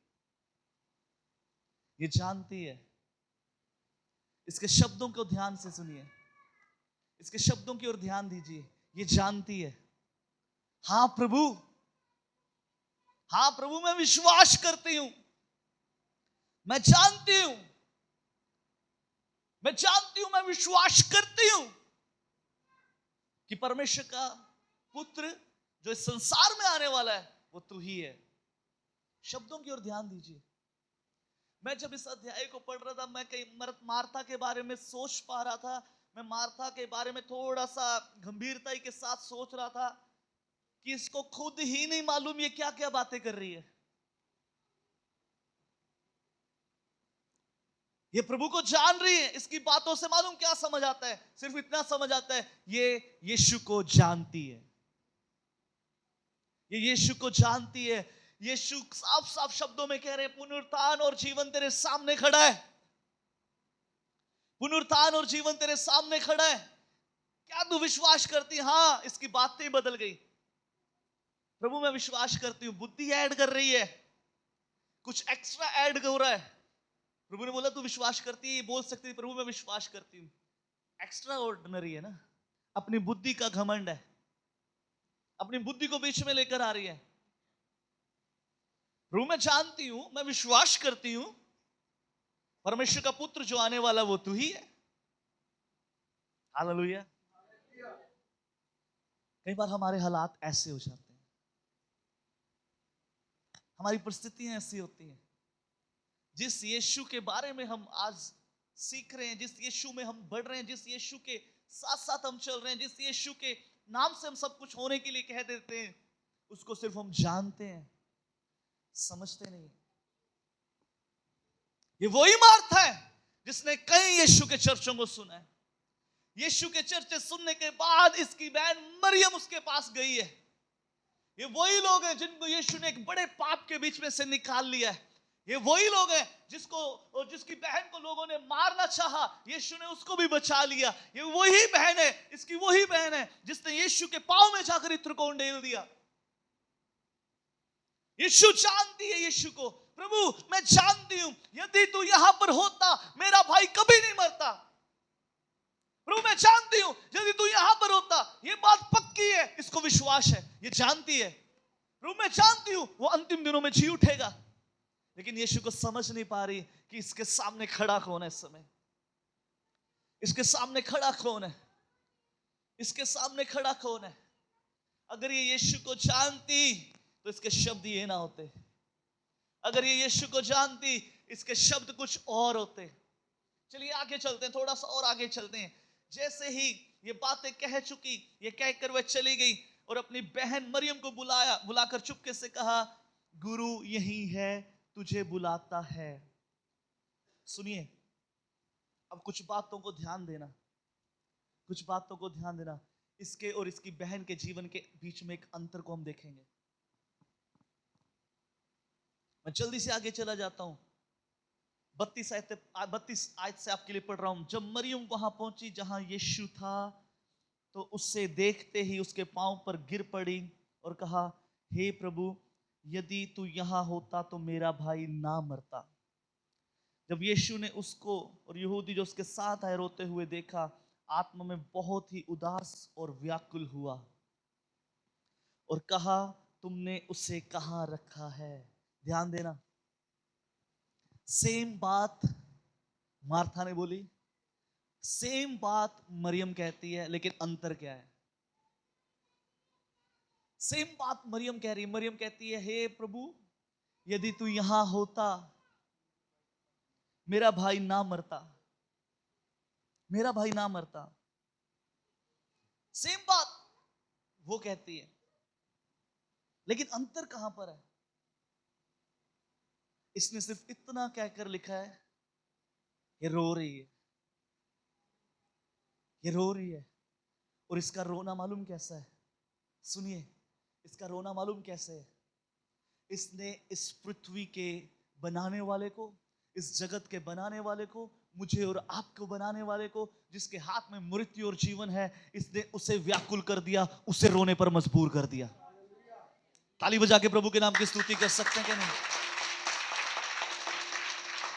ये जानती है। इसके शब्दों को ध्यान से सुनिए, इसके शब्दों की ओर ध्यान दीजिए। ये जानती है, हाँ प्रभु, हाँ प्रभु मैं विश्वास करती हूं, मैं जानती हूं, मैं जानती हूं, मैं विश्वास करती हूं कि परमेश्वर का पुत्र जो इस संसार में आने वाला है वो तू ही है। शब्दों की ओर ध्यान दीजिए। मैं जब इस अध्याय को पढ़ रहा था, मैं कहीं मार्था के बारे में सोच पा रहा था। मैं मार्था के बारे में थोड़ा सा गंभीरता के साथ सोच रहा था कि इसको खुद ही नहीं मालूम ये क्या क्या बातें कर रही है। ये प्रभु को जान रही है, इसकी बातों से मालूम क्या समझ आता है? सिर्फ इतना समझ आता है, ये यीशु को जानती है, ये यीशु को जानती है। यीशु साफ साफ शब्दों में कह रहे हैं, पुनरुत्थान और जीवन तेरे सामने खड़ा है। पुनरुत्थान और जीवन तेरे सामने खड़ा है। क्या तू विश्वास करती? हाँ, इसकी बातें बदल गई। प्रभु मैं विश्वास करती हूं। बुद्धि ऐड कर रही है, कुछ एक्स्ट्रा ऐड हो रहा है। प्रभु ने बोला तू विश्वास करती है, बोल सकती है प्रभु मैं विश्वास करती हूं। एक्स्ट्रा ऑर्डिनरी है ना। अपनी बुद्धि का घमंड है, अपनी बुद्धि को बीच में लेकर आ रही है। प्रभु मैं जानती हूं, मैं विश्वास करती हूं, परमेश्वर का पुत्र जो आने वाला वो तू ही है। हालेलुया। कई बार हमारे हालात ऐसे हो जाते हैं, हमारी परिस्थितियां ऐसी होती हैं। जिस यीशु के बारे में हम आज सीख रहे हैं, जिस यीशु में हम बढ़ रहे हैं, जिस यीशु के साथ साथ हम चल रहे हैं, जिस यीशु के नाम से हम सब कुछ होने के लिए कह देते हैं, उसको सिर्फ हम जानते हैं, समझते नहीं। ये वही मार्था है जिसने कई यीशु के चर्चों को सुना है। यीशु के चर्चे सुनने के बाद इसकी बहन मरियम उसके पास गई है। ये वही लोग हैं जिनको यीशु ने एक बड़े पाप के बीच में से निकाल लिया है। ये वही लोग हैं जिसकी बहन को लोगों ने मारना चाहा, यीशु ने उसको भी बचा लिया। ये वही बहन है, इसकी वही बहन है जिसने यीशु के पांव में जाकर इत्र को उंडेल दिया। यीशु जानती है यीशु को। प्रभु मैं जानती हूं, यदि तू यहां पर होता मेरा भाई कभी नहीं मरता। प्रभु मैं जानती हूं, यदि तू यहां पर होता, ये बात पक्की है, इसको विश्वास है, ये जानती है। प्रभु मैं जानती हूं वो अंतिम दिनों में जी उठेगा। लेकिन यीशु को समझ नहीं पा रही कि इसके सामने खड़ा कौन है। इस समय इसके सामने खड़ा कौन है? इसके सामने खड़ा कौन है? अगर ये यीशु को जानती तो इसके शब्द ये ना होते। अगर ये यीशु को जानती, इसके शब्द कुछ और होते। चलिए आगे चलते हैं, थोड़ा सा और आगे चलते हैं। जैसे ही ये बातें कह चुकी, ये कहकर वह चली गई और अपनी बहन मरियम को बुलाकर चुपके से कहा, गुरु यही है, तुझे बुलाता है। सुनिए, अब कुछ बातों को ध्यान देना, कुछ बातों को ध्यान देना। इसके और इसकी बहन के जीवन के बीच में एक अंतर को हम देखेंगे। मैं जल्दी से आगे चला जाता हूं। 32 आयत से आपके लिए पढ़ रहा हूं। जब मरियम वहां पहुंची जहां यीशु था, तो उससे देखते ही उसके पांव पर गिर पड़ी और कहा, हे प्रभु, यदि तू यहां होता तो मेरा भाई ना मरता। जब यीशु ने उसको और यहूदी जो उसके साथ आए रोते हुए देखा, आत्मा में बहुत ही उदास और व्याकुल हुआ और कहा, तुमने उसे कहां रखा है? ध्यान देना, सेम बात मार्था ने बोली, सेम बात मरियम कहती है, लेकिन अंतर क्या है? सेम बात मरियम कह रही है। मरियम कहती है, हे प्रभु, यदि तू यहां होता मेरा भाई ना मरता, मेरा भाई ना मरता। सेम बात वो कहती है, लेकिन अंतर कहां पर है? इसने सिर्फ इतना कहकर लिखा है, ये रो रही है, ये रो रही है। और इसका रोना मालूम कैसा है? सुनिए, इसका रोना मालूम कैसे है? इसने इस पृथ्वी के बनाने वाले को, इस जगत के बनाने वाले को, मुझे और आपको बनाने वाले को, जिसके हाथ में मृत्यु और जीवन है, इसने उसे व्याकुल कर दिया, उसे रोने पर मजबूर कर दिया। ताली बजा के प्रभु के नाम की स्तुति कर सकते हैं कि नहीं?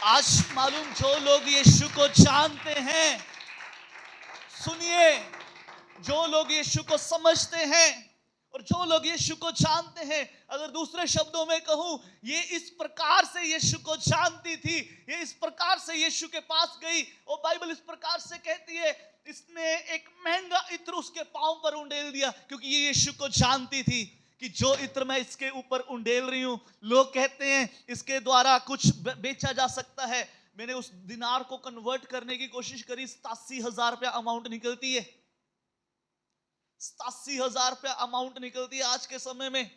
आज मालूम, जो लोग यीशु को जानते हैं, सुनिए, जो लोग यीशु को समझते हैं और जो लोग यीशु को जानते हैं, अगर दूसरे शब्दों में कहूं, ये इस प्रकार से यीशु को जानती थी, ये इस प्रकार से यीशु के पास गई और बाइबल इस प्रकार से कहती है इसने एक महंगा इत्र उसके पांव पर उंडेल दिया, क्योंकि ये यीशु को जानती थी कि जो इत्र मैं इसके ऊपर उंडेल रही हूं, लोग कहते हैं इसके द्वारा कुछ बेचा जा सकता है। मैंने उस दिनार को कन्वर्ट करने की कोशिश करी, 87,000 रुपया अमाउंट निकलती है, 87,000 रुपया अमाउंट निकलती है आज के समय में।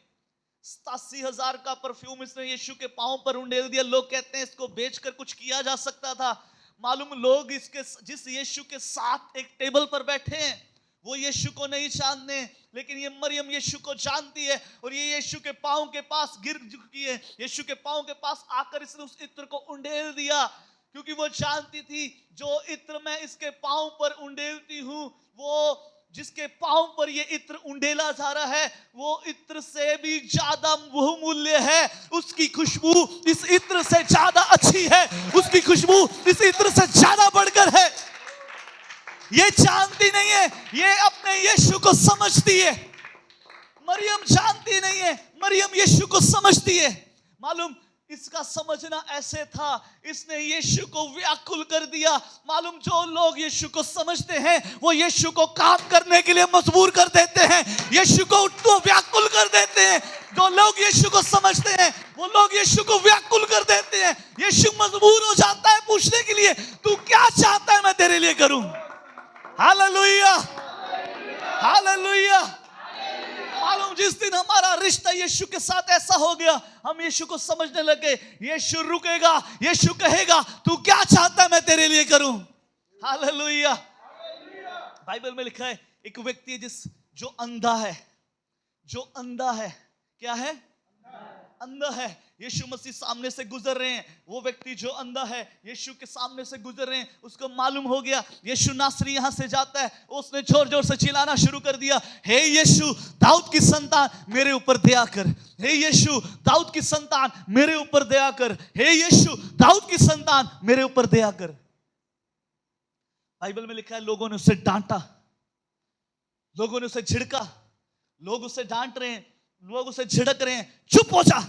87,000 का परफ्यूम इसने यीशु के पांव पर उंडेल दिया। लोग कहते हैं इसको बेचकर कुछ किया जा सकता था। मालूम लोग इसके जिस यीशु के साथ एक टेबल पर बैठे हैं वो यीशु को नहीं जानते, लेकिन ये मरियम यीशु को जानती है और ये यीशु के पांव के पास गिर चुकी है। यीशु के पांव के पास आकर इसने उस इत्र को उंडेल दिया, क्योंकि वो जानती थी जो इत्र मैं इसके पांव पर उंडेलती हूं, वो जिसके पांव पर ये इत्र उंडेला जा रहा है वो इत्र से भी ज्यादा बहुमूल्य है। उसकी खुशबू इस इत्र से ज्यादा अच्छी है, उसकी खुशबू इस इत्र से ज्यादा बढ़कर है। ये जानती नहीं है, ये अपने यीशु को समझती है। मरियम जानती नहीं है, मरियम यीशु को समझती है। मालूम इसका समझना ऐसे था, इसने यीशु को व्याकुल कर दिया। मालूम जो लोग यीशु को समझते हैं वो यीशु को काम करने के लिए मजबूर कर देते हैं, यीशु को तो व्याकुल कर देते हैं। जो लोग यीशु को समझते हैं वो लोग यीशु को व्याकुल कर देते हैं। यीशु मजबूर हो जाता है पूछने के लिए, तू क्या चाहता है मैं तेरे लिए करूं? Hallelujah, hallelujah. मालूम जिस दिन हमारा रिश्ता यीशु के साथ ऐसा हो गया, हम यीशु को समझने लगे, यीशु रुकेगा, यीशु कहेगा तू क्या चाहता है मैं तेरे लिए करूं। हालेलुया। बाइबल में लिखा है एक व्यक्ति जो अंधा है, जो अंधा है, क्या है? अंधा है। यीशु मसीह सामने से गुजर रहे हैं, वो व्यक्ति जो अंधा है यीशु के सामने से गुजर रहे हैं, उसको मालूम हो गया यीशु नासरी यहां से जाता है। उसने जोर जोर से चिल्लाना शुरू कर दिया, हे यीशु दाऊद की संतान मेरे ऊपर दया कर, हे यीशु दाऊद की संतान मेरे ऊपर दया कर, हे यीशु दाऊद की संतान मेरे ऊपर दया कर। बाइबल में लिखा है लोगों ने उसे डांटा, लोगों ने उसे झिड़का, लोग उसे डांट रहे हैं, लोग उसे झिड़क रहे हैं, चुप हो जा,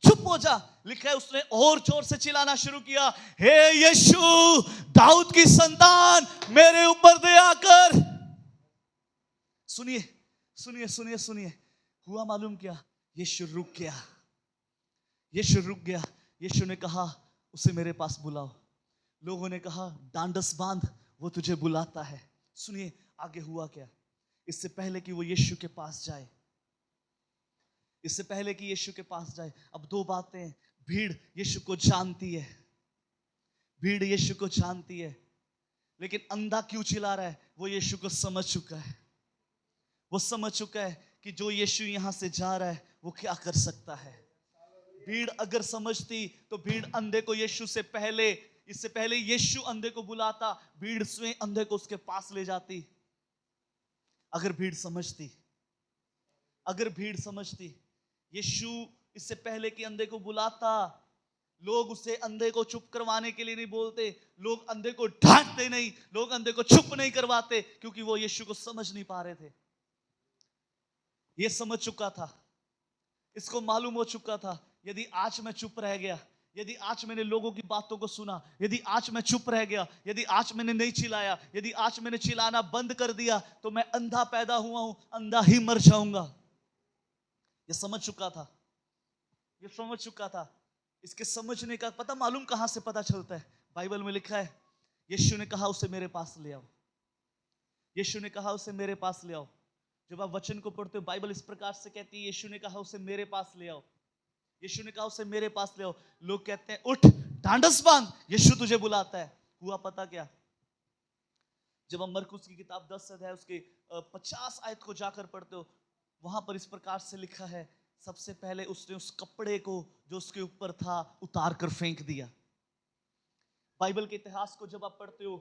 चुप हो जा। लिखा है उसने और जोर से चिल्लाना शुरू किया, हे यीशु दाऊद की संतान मेरे ऊपर दया कर। सुनिए सुनिए सुनिए सुनिए, हुआ मालूम क्या? यीशु रुक गया, यीशु रुक गया। यीशु ने कहा उसे मेरे पास बुलाओ। लोगों ने कहा डांडस बांध, वो तुझे बुलाता है। सुनिए आगे हुआ क्या। इससे पहले कि वो यीशु के पास जाए, इससे पहले कि यीशु के पास जाए, अब दो बातें। भीड़ यीशु को जानती है, भीड़ यीशु को जानती है, लेकिन अंधा क्यों चिल्ला रहा है? वो यीशु को समझ चुका है, वो समझ चुका है कि जो यीशु यहां से जा रहा है वो क्या कर सकता है। भीड़ अगर समझती तो भीड़ अंधे को यीशु से पहले, इससे पहले यीशु अंधे को बुलाता, भीड़ स्वयं अंधे को उसके पास ले जाती। अगर भीड़ समझती, अगर भीड़ समझती, यीशु इससे पहले कि अंधे को बुलाता, लोग उसे अंधे को चुप करवाने के लिए नहीं बोलते, लोग अंधे को डांटते नहीं, लोग अंधे को चुप नहीं करवाते, क्योंकि वो यीशु को समझ नहीं पा रहे थे। ये समझ चुका था, इसको मालूम हो चुका था, यदि आज मैं चुप रह गया, यदि आज मैंने लोगों की बातों को सुना, यदि आज मैं चुप रह गया, यदि आज मैंने नहीं चिल्लाया, यदि आज मैंने चिल्लाना बंद कर दिया, तो मैं अंधा पैदा हुआ हूं, अंधा ही मर जाऊंगा। ये समझ चुका था, ये समझ चुका था। इसके समझने का पता मालूम कहां से पता चलता है? बाइबल में लिखा है यीशु ने कहा उसे मेरे पास ले आओ, यीशु ने कहा उसे मेरे पास ले आओ। जब आप वचन को पढ़ते हो बाइबल इस प्रकार से कहती है, यीशु ने कहा उसे मेरे पास ले आओ, यीशु ने कहा उसे मेरे पास ले आओ। लोग कहते हैं उठ ढांढस बांध, यीशु तुझे बुलाता है। हुआ पता क्या? जब हम मरकुस की किताब 10 अध्याय उसके 50 आयत को जाकर पढ़ते हो, वहां पर इस प्रकार से लिखा है, सबसे पहले उसने उस कपड़े को जो उसके ऊपर था उतार कर फेंक दिया। बाइबल के इतिहास को जब आप पढ़ते हो,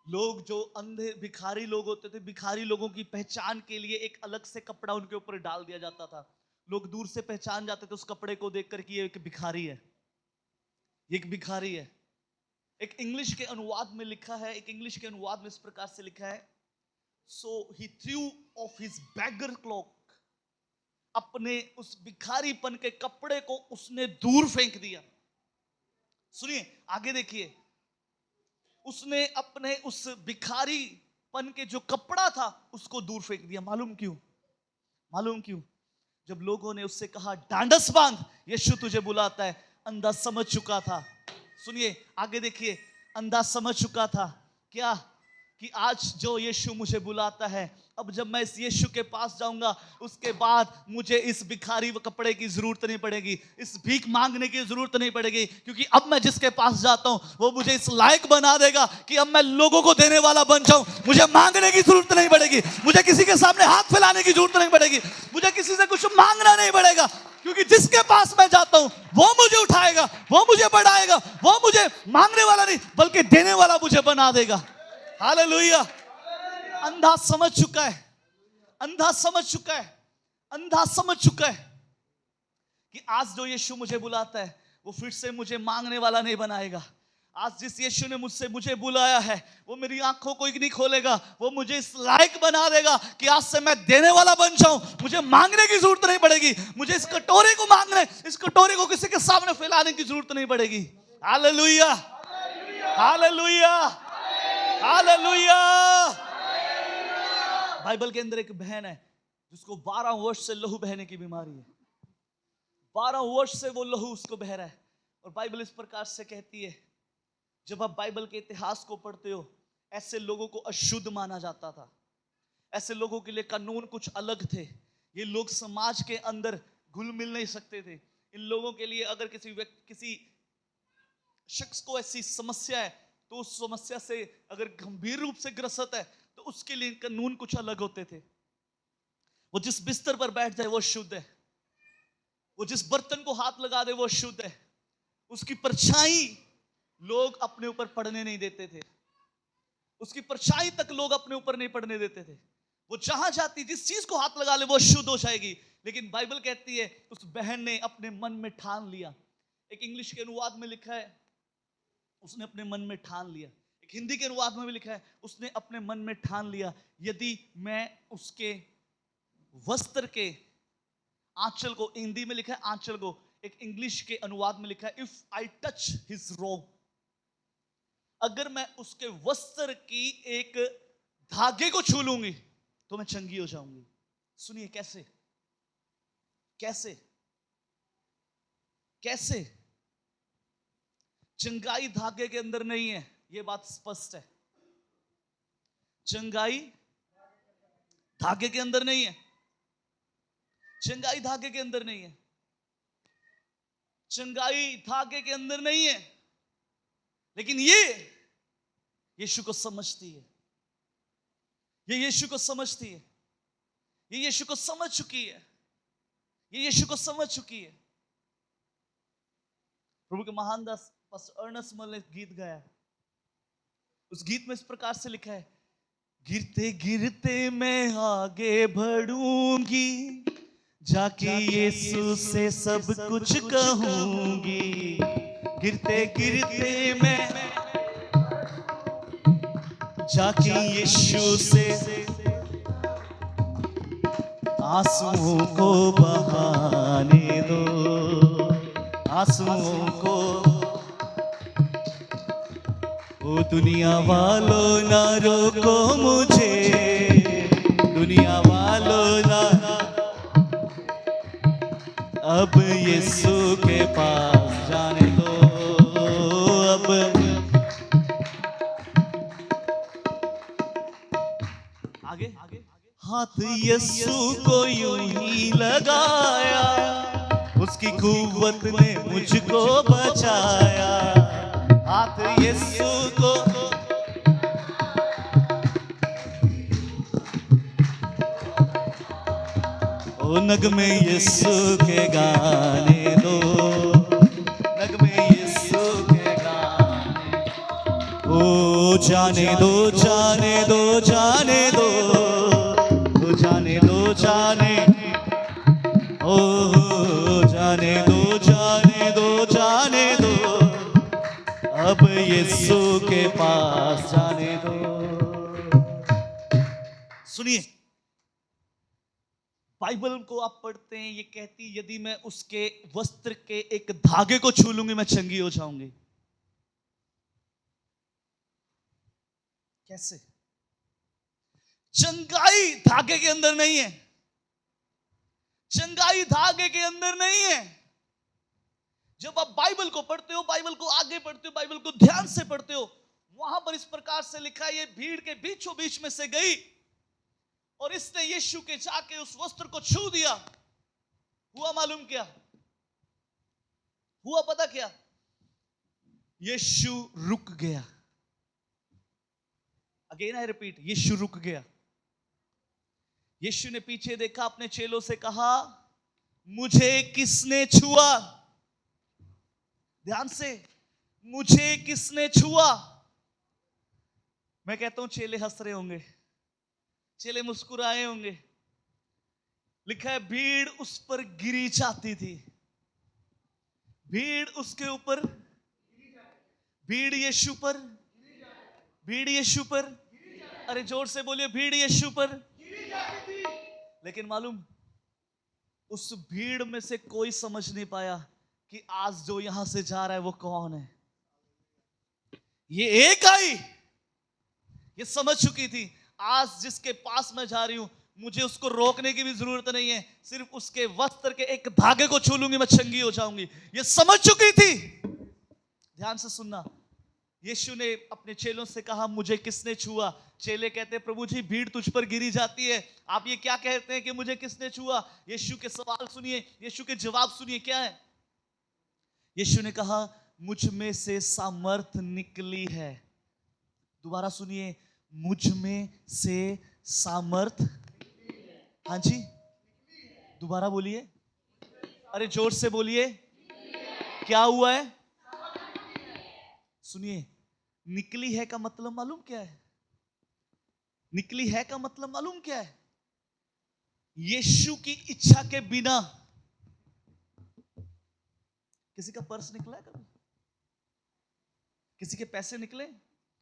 लोग जो अंधे भिखारी लोग होते थे, भिखारी लोगों की पहचान के लिए एक अलग से कपड़ा उनके ऊपर डाल दिया जाता था। लोग दूर से पहचान जाते थे उस कपड़े को देखकर कि ये एक भिखारी है, ये एक भिखारी है। एक इंग्लिश के अनुवाद में लिखा है, एक इंग्लिश के अनुवाद में इस प्रकार से लिखा है, So he threw off his beggar cloak, अपने उस भिखारीपन के कपड़े को उसने दूर फेंक दिया। सुनिए आगे देखिए, उसने अपने उस भिखारीपन के जो कपड़ा था उसको दूर फेंक दिया। मालूम क्यों? मालूम क्यों? जब लोगों ने उससे कहा डांडस बांध, यीशु तुझे बुलाता है, अंधा समझ चुका था। सुनिए आगे देखिए, अंधा समझ चुका था क्या कि आज जो यीशु मुझे बुलाता है, अब जब मैं इस यीशु के पास जाऊंगा उसके बाद मुझे इस भिखारी व कपड़े की जरूरत नहीं पड़ेगी, इस भीख मांगने की जरूरत नहीं पड़ेगी, क्योंकि अब मैं जिसके पास जाता हूं वो मुझे इस लायक बना देगा कि अब मैं लोगों को देने वाला बन जाऊं। मुझे मांगने की जरूरत नहीं पड़ेगी, मुझे किसी के सामने हाथ फैलाने की जरूरत नहीं पड़ेगी, मुझे किसी से कुछ मांगना नहीं पड़ेगा, क्योंकि जिसके पास मैं जाता हूं वो मुझे उठाएगा, वो मुझे बढ़ाएगा, वो मुझे मांगने वाला नहीं बल्कि देने वाला मुझे बना देगा। हालेलुया। अंधा समझ चुका है, अंधा समझ चुका है, अंधा समझ चुका है कि आज जो यीशु मुझे बुलाता है वो फिर से मुझे मांगने वाला नहीं बनाएगा। आज जिस यीशु ने मुझे बुलाया है वो मेरी आंखों को नहीं खोलेगा, वो मुझे इस लायक बना देगा कि आज से मैं देने वाला बन जाऊं, मुझे मांगने की जरूरत नहीं पड़ेगी, मुझे इस कटोरे को मांगने, इस कटोरे को किसी के सामने फैलाने की जरूरत नहीं पड़ेगी। Hallelujah, hallelujah, hallelujah. बाइबल के अंदर एक बहन है जिसको 12 वर्ष से लहू बहने की बीमारी है। 12 वर्ष से वो लहू उसको बह रहा है। और बाइबल इस प्रकार से कहती है, जब आप बाइबल के इतिहास को पढ़ते हो, ऐसे लोगों को अशुद्ध माना जाता था, ऐसे लोगों के लिए कानून कुछ अलग थे, ये लोग समाज के अंदर घुल मिल नहीं सकते थे। इन लोगों के लिए अगर किसी शख्स को ऐसी समस्या है तो उस समस्या से अगर गंभीर रूप से ग्रसित है तो उसके लिए कानून कुछ अलग होते थे। वो जिस बिस्तर पर बैठ जाए वो शुद्ध है, वो जिस बर्तन को हाथ लगा दे वो शुद्ध है, उसकी परछाई लोग अपने ऊपर पड़ने नहीं देते थे, उसकी परछाई तक लोग अपने ऊपर नहीं पड़ने देते थे। वो जहां जाती जिस चीज को हाथ लगा ले वो शुद्ध हो जाएगी। लेकिन बाइबल कहती है उस बहन ने अपने मन में ठान लिया। एक इंग्लिश के अनुवाद में लिखा है उसने अपने मन में ठान लिया, एक हिंदी के अनुवाद में भी लिखा है उसने अपने मन में ठान लिया, यदि मैं उसके वस्त्र के आंचल को, हिंदी में लिखा है आंचल को, एक इंग्लिश के अनुवाद में लिखा है इफ आई टच हिज रोब, अगर मैं उसके वस्त्र की एक धागे को छू लूंगी तो मैं चंगी हो जाऊंगी। सुनिए कैसे, कैसे, कैसे? चंगाई धागे के अंदर नहीं है, यह बात स्पष्ट है। चंगाई धागे के अंदर नहीं है, चंगाई धागे के अंदर नहीं है, चंगाई धागे के अंदर नहीं है। लेकिन ये यीशु को समझती है, ये यीशु को समझती है, ये यीशु को समझ चुकी है, ये यीशु को समझ चुकी है। प्रभु के महान दास पास्टर अर्नस्ट मल ने गीत गाया, उस गीत में इस प्रकार से लिखा है, गिरते गिरते मैं आगे बढ़ूंगी, जाके यीशु से सब कुछ कहूंगी। गिरते गिरते मैं जाके यीशु से आंसुओं को बहाने दो, आंसुओं को। ओ दुनिया वालों ना रोको मुझे, दुनिया वालों ना, अब यीशु के पास जाने दो। अब आगे हाथ यीशु को यूं ही लगाया, उसकी कुव्वत ने मुझको बचाया। हाथ यीशु को, ओ नगमे यीशु के गाने दो, नगमे यीशु के गाने, ओ जाने दो जाने दो जाने दो, ओ जाने दो जाने, ओ जाने दो जाने दो जाने दो, अब यीशु के पास जाने दो। सुनिए बाइबल को आप पढ़ते हैं, ये कहती यदि मैं उसके वस्त्र के एक धागे को छू लूंगी मैं चंगी हो जाऊंगी। कैसे? चंगाई धागे के अंदर नहीं है, चंगाई धागे के अंदर नहीं है। जब आप बाइबल को पढ़ते हो, बाइबल को आगे पढ़ते हो, बाइबल को ध्यान से पढ़ते हो, वहां पर इस प्रकार से लिखा है, ये भीड़ के बीचों बीच में से गई और इसने यीशु के जाके उस वस्त्र को छू दिया। हुआ मालूम क्या हुआ? पता क्या? यीशु रुक गया। अगेन आई रिपीट, यीशु रुक गया। यीशु ने पीछे देखा, अपने चेलों से कहा, मुझे किसने छुआ? ध्यान से, मुझे किसने छुआ? मैं कहता हूं चेले हंस रहे होंगे, चेले मुस्कुराए होंगे। लिखा है भीड़ उस पर गिरी जाती थी, भीड़ उसके ऊपर, भीड़ यीशु पर, भीड़ यीशु पर, अरे जोर से बोलिए, भीड़ यीशु पर। लेकिन मालूम, उस भीड़ में से कोई समझ नहीं पाया कि आज जो यहां से जा रहा है वो कौन है। ये एक आई, ये समझ चुकी थी, आज जिसके पास मैं जा रही हूं, मुझे उसको रोकने की भी जरूरत नहीं है, सिर्फ उसके वस्त्र के एक धागे को छू लूंगी, मैं चंगी हो जाऊंगी। ये समझ चुकी थी। ध्यान से सुनना, यीशु ने अपने चेलों से कहा, मुझे किसने छुआ? चेले कहते हैं, प्रभु जी भीड़ तुझ पर गिरी जाती है, आप ये क्या कहते हैं कि मुझे किसने छुआ? यीशु के सवाल सुनिए, यीशु के जवाब सुनिए, क्या है? यीशु ने कहा, मुझ में से सामर्थ निकली है। दोबारा सुनिए, मुझ में से सामर्थ, हाँ जी, दोबारा बोलिए, अरे जोर से बोलिए, क्या हुआ है? सुनिए, निकली है का मतलब मालूम क्या है? निकली है का मतलब मालूम क्या है? यीशु की इच्छा के बिना। किसी का पर्स निकला है कभी? किसी के पैसे निकले?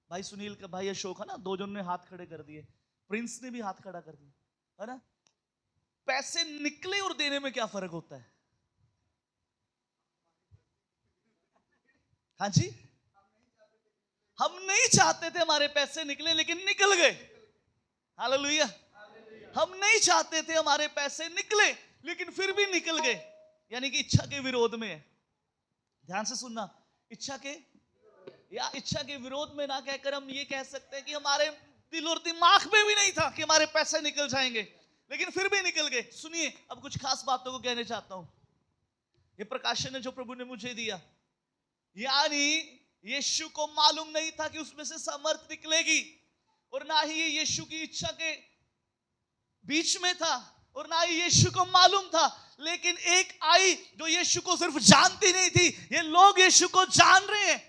भाई सुनील का, भाई अशोक है ना, दो जन ने हाथ खड़े कर दिए, प्रिंस ने भी हाथ खड़ा कर दिया, है ना? पैसे निकले और देने में क्या फर्क होता है? हाँ जी, हम नहीं चाहते थे हमारे पैसे निकले, लेकिन निकल गए। हालेलुया। हम नहीं चाहते थे हमारे पैसे निकले, लेकिन फिर भी निकल गए, यानी कि इच्छा के विरोध में है। ध्यान से सुनना, इच्छा के या इच्छा के विरोध में ना कहकर हम ये कह सकते हैं कि हमारे दिल और दिमाग में भी नहीं था कि हमारे पैसे निकल जाएंगे, लेकिन फिर भी निकल गए। सुनिए, अब कुछ खास बातों को कहने चाहता हूं। ये प्रकाशन है जो प्रभु ने मुझे दिया, यानी यीशु को मालूम नहीं था कि उसमें से सामर्थ निकलेगी, और ना ही ये यीशु की इच्छा के बीच में था, और ना ही यीशु को मालूम था। लेकिन एक आई जो यीशु को सिर्फ जानती नहीं थी। ये लोग यीशु को जान रहे हैं,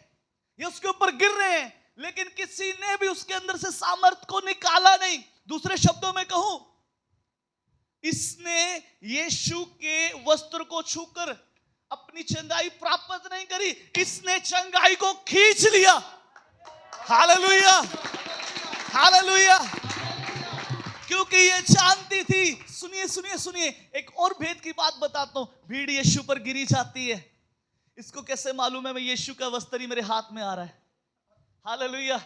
ये उसके ऊपर गिर रहे हैं, लेकिन किसी ने भी उसके अंदर से सामर्थ को निकाला नहीं। दूसरे शब्दों में कहूं, इसने यीशु के वस्त्र को छूकर अपनी चंगाई प्राप्त नहीं करी, इसने चंगाई को खींच लिया। Hallelujah, hallelujah. क्योंकि ये जानती थी। सुनिए सुनिए सुनिए, एक और भेद की बात बताता हूं। भीड़ यीशु पर गिरी जाती है, इसको कैसे मालूम है? मैं यीशु का वस्त्र ही मेरे हाथ में आ रहा है। हालेलुया।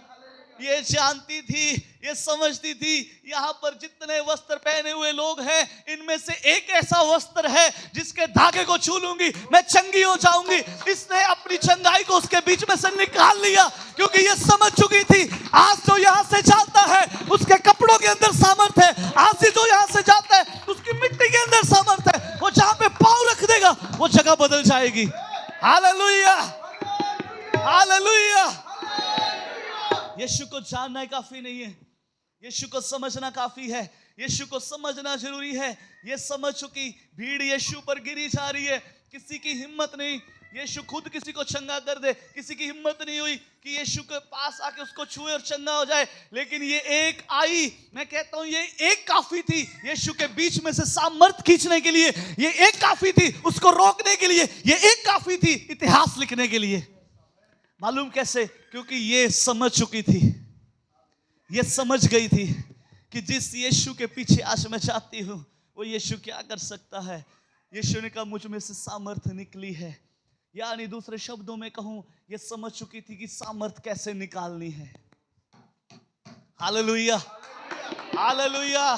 ये जानती थी, ये समझती थी, यहां पर जितने वस्त्र पहने हुए लोग हैं, इनमें से एक ऐसा वस्त्र है जिसके धागे को छू लूंगी, मैं चंगी हो जाऊंगी। इसने अपनी चंगाई को उसके बीच में से निकाल लिया, क्योंकि ये समझ चुकी थी, आज जो यहां से जाता है उसके कपड़ों के अंदर सामर्थ है, आज से जो यहां से जाता है उसकी मिट्टी के अंदर सामर्थ है। वो जहां पे पांव रख देगा वो जगह बदल जाएगी। Hallelujah, hallelujah. यीशु को जानना काफी नहीं है, यीशु को समझना काफी है। यीशु को समझना जरूरी है। ये समझ चुकी भीड़ यीशु पर गिरी जा रही है, किसी की हिम्मत नहीं, यीशु खुद किसी को चंगा कर दे, किसी की हिम्मत नहीं हुई कि यीशु के पास आके उसको छुए और चंगा हो जाए। लेकिन ये एक आई, मैं कहता हूं ये एक काफी थी यीशु के बीच में से सामर्थ खींचने के लिए। ये एक काफी थी उसको रोकने के लिए, ये एक काफी थी इतिहास लिखने के लिए। मालूम कैसे? क्योंकि ये समझ चुकी थी, ये समझ गई थी कि जिस यीशु के पीछे आज मैं चाहती हूं वो यीशु क्या कर सकता है। यीशु ने कहा मुझ में से सामर्थ निकली है, यानी दूसरे शब्दों में कहूं, ये समझ चुकी थी कि सामर्थ कैसे निकालनी है। Hallelujah, hallelujah.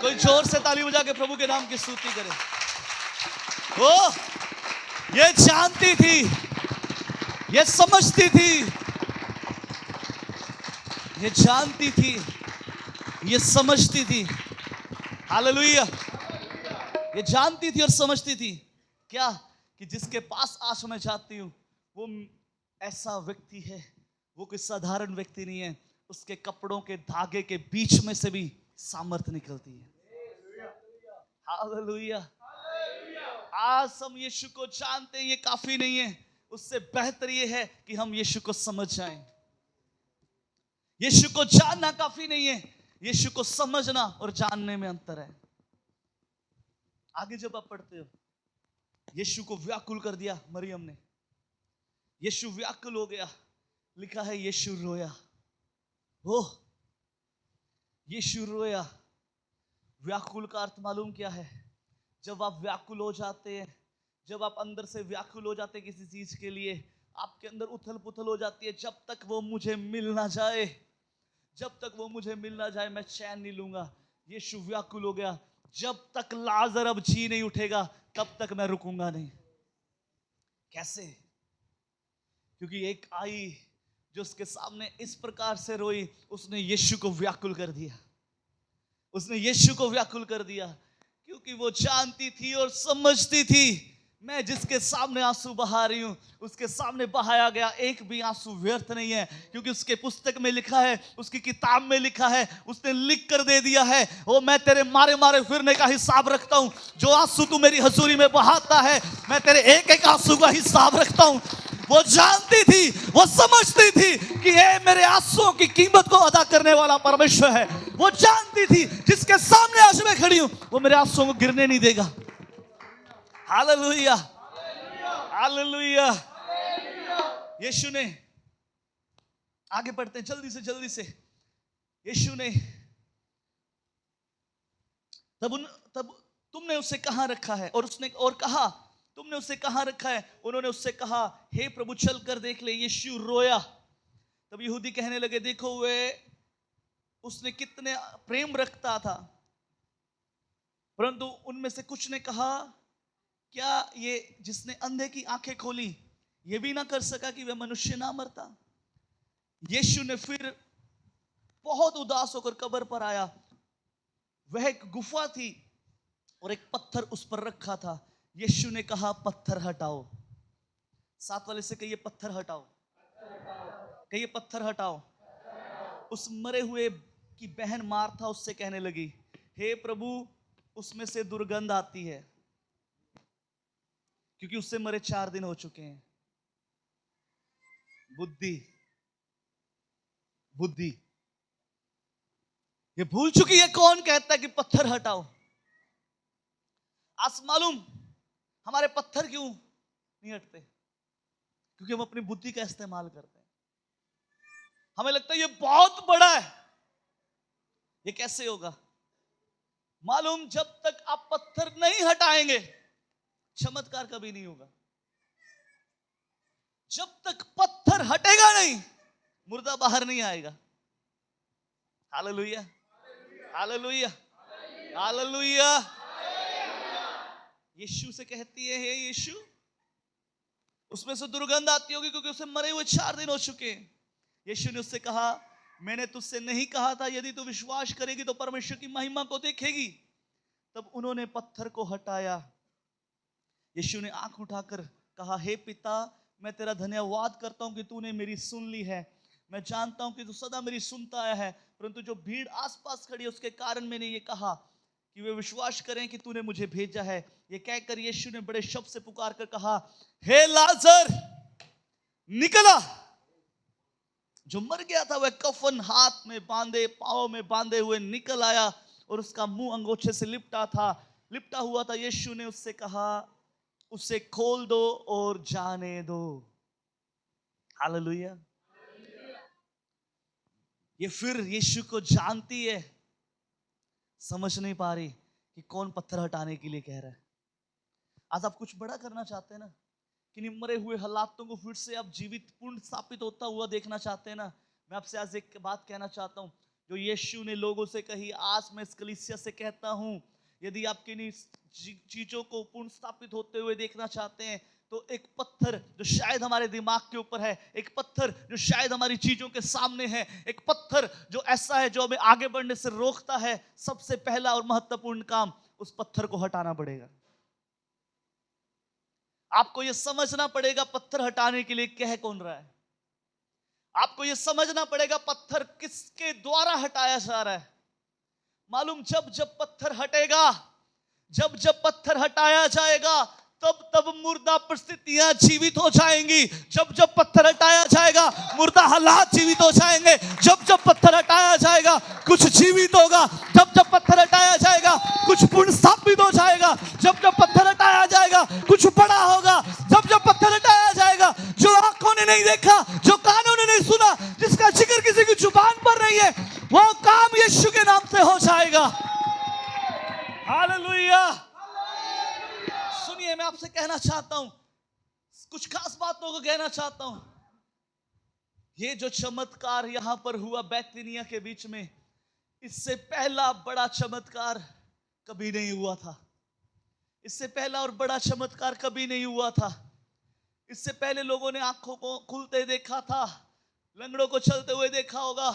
कोई जोर से ताली बजा के प्रभु के नाम की स्तुति करे। ओ, ये जानती थी, ये समझती थी, ये जानती थी, ये समझती थी। हालेलुया। ये जानती थी और समझती थी क्या, कि जिसके पास आज मैं जाती हूं वो ऐसा व्यक्ति है, वो कोई साधारण व्यक्ति नहीं है। उसके कपड़ों के धागे के बीच में से भी सामर्थ निकलती है। हालेलुया। आज हम यीशु को जानते हैं, ये काफी नहीं है। उससे बेहतर ये है कि हम यीशु को समझ जाएं। यीशु को जानना काफी नहीं है, यीशु को समझना और जानने में अंतर है। आगे जब आप पढ़ते हो, यीशु को व्याकुल कर दिया मरियम ने। यीशु व्याकुल हो गया, लिखा है यीशु रोया। ओह, यीशु रोया। व्याकुल का अर्थ मालूम क्या है? जब आप व्याकुल हो जाते हैं, जब आप अंदर से व्याकुल हो जाते हैं किसी चीज के लिए, आपके अंदर उथल पुथल हो जाती है। जब तक वो मुझे मिल ना जाए, जब तक वो मुझे मिल ना जाए, मैं चैन नहीं लूंगा। यीशु व्याकुल हो गया, जब तक लाजर अब जी नहीं उठेगा तब तक मैं रुकूंगा नहीं। कैसे? क्योंकि एक आई जो उसके सामने इस प्रकार से रोई, उसने यीशु को व्याकुल कर दिया। उसने यीशु को व्याकुल कर दिया, क्योंकि वो जानती थी और समझती थी, मैं जिसके सामने आंसू बहा रही हूं, उसके सामने बहाया गया एक भी आंसू व्यर्थ नहीं है। क्योंकि उसके पुस्तक में लिखा है, उसकी किताब में लिखा है, उसने लिख कर दे दिया है, ओ मैं तेरे मारे मारे फिरने का हिसाब रखता हूं। जो आंसू तू मेरी हजूरी में बहाता है, मैं तेरे एक एक आंसू का हिसाब रखता हूं। वो जानती थी, वो समझती थी कि ये मेरे आंसुओं की कीमत को अदा करने वाला परमेश्वर है। वो जानती थी, जिसके सामने आज मैं खड़ी हूं, वो मेरे आंसुओं को गिरने नहीं देगा। Hallelujah, hallelujah. यीशु ने, आगे पढ़ते हैं जल्दी से। यीशु ने तब तुमने उसे कहां रखा है? और उसने और कहा, तुमने उसे कहां रखा है? उन्होंने उससे कहा, हे प्रभु चल कर देख ले। यीशु रोया। तब यहूदी कहने लगे, देखो वे उसने कितने प्रेम रखता था। परंतु उनमें से कुछ ने कहा, क्या ये जिसने अंधे की आंखें खोली, ये भी ना कर सका कि वह मनुष्य ना मरता? यीशु ने फिर बहुत उदास होकर कब्र पर आया। वह एक गुफा थी और एक पत्थर उस पर रखा था। यीशु ने कहा, पत्थर हटाओ। साथ वाले से कहिए, पत्थर हटाओ। कहिए, पत्थर हटाओ। उस मरे हुए की बहन मार्था उससे कहने लगी, हे प्रभु, उसमें से दुर्गंध आती है, क्योंकि उससे मरे 4 दिन हो चुके हैं। बुद्धि ये भूल चुकी है कौन कहता है कि पत्थर हटाओ। आज मालूम हमारे पत्थर क्यों नहीं हटते? क्योंकि हम अपनी बुद्धि का इस्तेमाल करते हैं। हमें लगता है ये बहुत बड़ा है, ये कैसे होगा? मालूम, जब तक आप पत्थर नहीं हटाएंगे चमत्कार कभी नहीं होगा। जब तक पत्थर हटेगा नहीं, मुर्दा बाहर नहीं आएगा। Hallelujah, hallelujah, hallelujah. यीशु से कहती है, हे यीशु, उसमें से दुर्गंध आती होगी क्योंकि उसे मरे हुए 4 दिन हो चुके हैं। यीशु ने उससे कहा, मैंने तुझसे नहीं कहा था यदि तू विश्वास करेगी तो परमेश्वर की महिमा को देखेगी? तब उन्होंने पत्थर को हटाया। यीशु ने आंख उठाकर कहा, हे पिता, मैं तेरा धन्यवाद करता हूं कि तूने मेरी सुन ली है। मैं जानता हूं कि तू सदा मेरी सुनता आया है, परंतु जो भीड़ आसपास खड़ी है उसके कारण मैंने ये कहा कि वे विश्वास करें कि तूने मुझे भेजा है। ये कहकर यीशु ने बड़े शब्द से पुकार कर कहा, हे लाजर, निकला। जो मर गया था वह कफन हाथ में बांधे, पांव में बांधे हुए निकल आया और उसका मुंह अंगोछे से लिपटा हुआ था। यीशु ने उससे कहा, उसे खोल दो और जाने दो। हालेलुया। ये फिर यीशु को जानती है, समझ नहीं पा रही कि कौन पत्थर हटाने के लिए कह रहा है। आज आप कुछ बड़ा करना चाहते हैं ना, कि मरे हुए हालातों को फिर से आप जीवित पूर्ण स्थापित होता हुआ देखना चाहते हैं ना, मैं आपसे आज एक बात कहना चाहता हूं, जो यीशु ने लोगों से कही। आज मैं इस कलीसिया से कहता हूं, यदि आप किन्हीं चीजों को पूर्ण स्थापित होते हुए देखना चाहते हैं, तो एक पत्थर जो शायद हमारे दिमाग के ऊपर है, एक पत्थर जो शायद हमारी चीजों के सामने है, एक पत्थर जो ऐसा है जो हमें आगे बढ़ने से रोकता है, सबसे पहला और महत्वपूर्ण काम, उस पत्थर को हटाना पड़ेगा। आपको यह समझना पड़ेगा पत्थर हटाने के लिए कह कौन रहा है। आपको यह समझना पड़ेगा पत्थर किसके द्वारा हटाया जा रहा है। मालूम, जब जब पत्थर हटेगा, जब जब पत्थर हटाया जाएगा, तब तब मुर्दा परिस्थितियां जीवित हो जाएंगी। जब जब पत्थर हटाया जाएगा, मुर्दा हालात जीवित हो जाएंगे। जब जब पत्थर हटाया जाएगा, कुछ जीवित होगा। जब जब पत्थर हटाया जाएगा, कुछ पुण्य स्थापित हो जाएगा। जब जब पत्थर हटाया जाएगा, कुछ बड़ा होगा। जब जब पत्थर हटाया जाएगा, जो आंखों ने नहीं देखा, जो कानों ने नहीं सुना, जिसका जिक्र किसी की जुबान पर नहीं है, वो काम यीशु के नाम से हो जाएगा। हालेलुया। सुनिए, मैं आपसे कहना चाहता हूं, कुछ खास बातों को कहना चाहता हूं। ये जो चमत्कार यहां पर हुआ बैतनिय्याह के बीच में, इससे पहला बड़ा चमत्कार कभी नहीं हुआ था। इससे पहला और बड़ा चमत्कार कभी नहीं हुआ था। इससे पहले लोगों ने आंखों को खुलते देखा था, लंगड़ों को चलते हुए देखा होगा,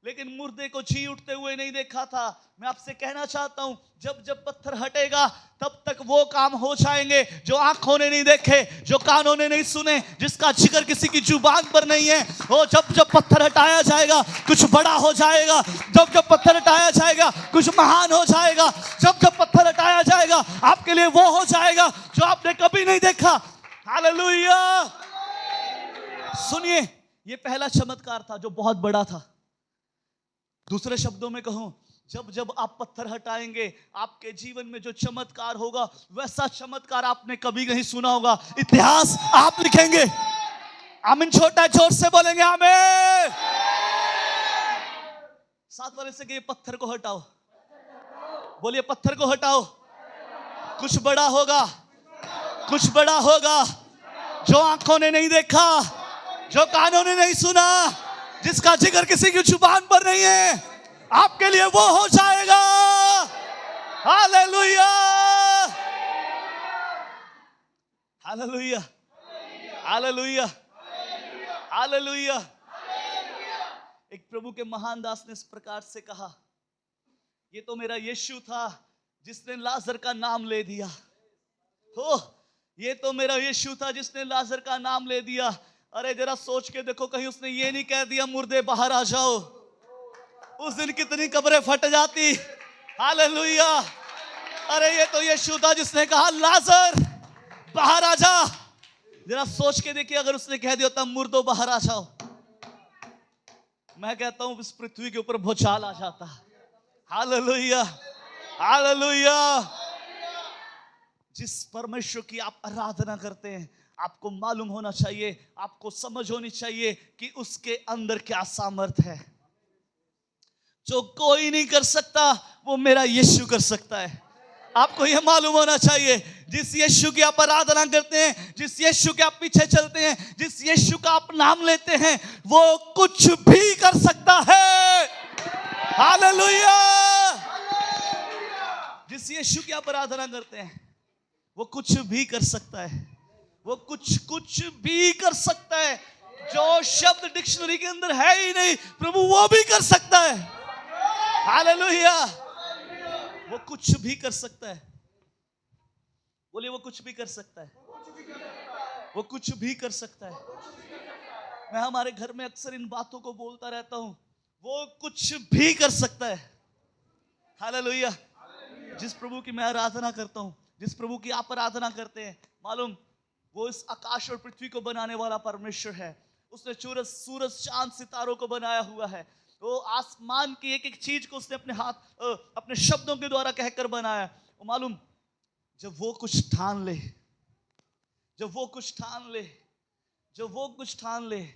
लेकिन मुर्दे को जी उठते हुए नहीं देखा था। मैं आपसे कहना चाहता हूं, जब जब पत्थर हटेगा, तब तक वो काम हो जाएंगे जो आंखों ने नहीं देखे, जो कानों ने नहीं सुने, जिसका जिक्र किसी की जुबान पर नहीं है। वो जब जब पत्थर हटाया जाएगा, कुछ बड़ा हो जाएगा। जब जब पत्थर हटाया जाएगा, कुछ महान हो जाएगा। जब जब पत्थर हटाया जाएगा, आपके लिए वो हो जाएगा जो आपने कभी नहीं देखा। हालेलुया। सुनिए, ये पहला चमत्कार था जो बहुत बड़ा था। दूसरे शब्दों में कहूं, जब जब आप पत्थर हटाएंगे, आपके जीवन में जो चमत्कार होगा, वैसा चमत्कार आपने कभी नहीं सुना होगा। इतिहास आप लिखेंगे। आमीन। छोटा जोर से बोलेंगे आमीन। साथ वाले से कहिए, पत्थर को हटाओ। बोलिए, पत्थर को हटाओ। कुछ बड़ा होगा, कुछ बड़ा होगा जो आंखों ने नहीं देखा, जो कानों ने नहीं सुना, जिसका जिक्र किसी की जुबान पर नहीं है, आपके लिए वो हो जाएगा। Hallelujah, hallelujah, hallelujah, hallelujah. एक प्रभु के महान दास ने इस प्रकार से कहा, ये तो मेरा यीशु था जिसने लाजर का नाम ले दिया। हो, ये तो मेरा यीशु था जिसने लाजर का नाम ले दिया। अरे जरा सोच के देखो, कहीं उसने ये नहीं कह दिया मुर्दे बाहर आ जाओ, उस दिन कितनी कब्रें फट जाती। हालेलुया। अरे ये तो यीशु था जिसने कहा लाजर बाहर आ जा। जरा सोच के देखिए, अगर उसने कह दिया था मुर्दो बाहर आ जाओ, मैं कहता हूं इस पृथ्वी के ऊपर भूचाल आ जाता। Hallelujah, hallelujah. जिस परमेश्वर की आप आराधना करते हैं, आपको मालूम होना चाहिए, आपको समझ होनी चाहिए कि उसके अंदर क्या सामर्थ है। जो कोई नहीं कर सकता, वो मेरा यीशु कर सकता है। आपको यह मालूम होना चाहिए, जिस यीशु की आप आराधना करते हैं, जिस यीशु के आप पीछे चलते हैं, जिस यीशु का आप नाम लेते हैं, वो कुछ भी कर सकता है। हालेलुया। जिस यीशु की आप आराधना करते हैं, वो कुछ भी कर सकता है। वो कुछ भी कर सकता है। जो शब्द डिक्शनरी के अंदर है ही नहीं, प्रभु वो भी कर सकता है। हालेलुया। वो कुछ भी कर सकता है। बोलिए, वो कुछ भी कर सकता है। वो कुछ भी कर सकता है। मैं हमारे घर में अक्सर इन बातों को बोलता रहता हूं, वो कुछ भी कर सकता है। हालेलुया। जिस प्रभु की मैं आराधना करता हूं, जिस प्रभु की आप आराधना करते हैं, मालूम, वो इस आकाश और पृथ्वी को बनाने वाला परमेश्वर है। उसने सूरज चांद सितारों को बनाया हुआ है। वो आसमान की एक एक चीज को उसने अपने हाथ, अपने शब्दों के द्वारा कहकर बनाया। वो मालूम, जब वो कुछ ठान ले, जब वो कुछ ठान ले, जब वो कुछ ठान ले,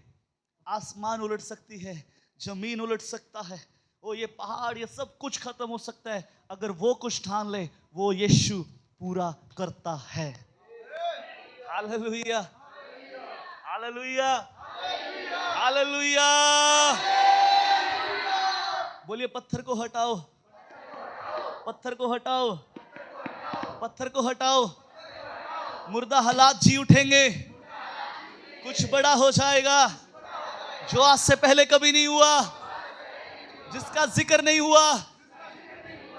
आसमान उलट सकती है, जमीन उलट सकता है, वो ये पहाड़, ये सब कुछ खत्म हो सकता है। अगर वो कुछ ठान ले, वो यीशु पूरा करता है। Hallelujah, hallelujah, hallelujah. बोलिए पत्थर को हटाओ, पत्थर को हटाओ, पत्थर को हटाओ। मुर्दा हालात जी उठेंगे, कुछ बड़ा हो जाएगा जो आज से पहले कभी नहीं हुआ, जिसका जिक्र नहीं हुआ।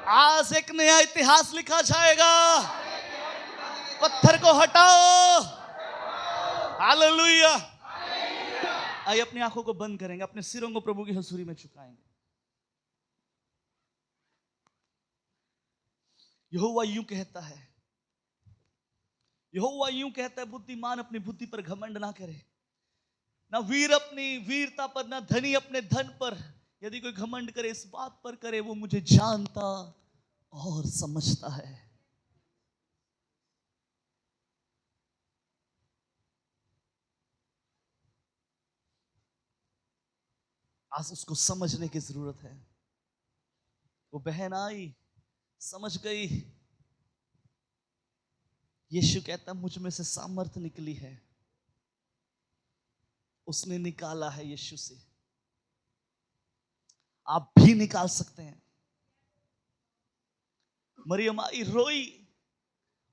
आज एक नया इतिहास लिखा जाएगा। पत्थर को हटाओ। हालेलुया। आइए अपनी आंखों को बंद करेंगे, अपने सिरों को प्रभु की हजूरी में झुकाएंगे। यहोवा यूं कहता है, यहोवा यूं कहता है, बुद्धिमान अपनी बुद्धि पर घमंड ना करे, ना वीर अपनी वीरता पर, ना धनी अपने धन पर। यदि कोई घमंड करे इस बात पर करे, वो मुझे जानता और समझता है। आज उसको समझने की जरूरत है। वो बहन आई, समझ गई। यीशु कहता मुझ में से सामर्थ्य निकली है, उसने निकाला है। यीशु से आप भी निकाल सकते हैं। मरियम आई, रोई,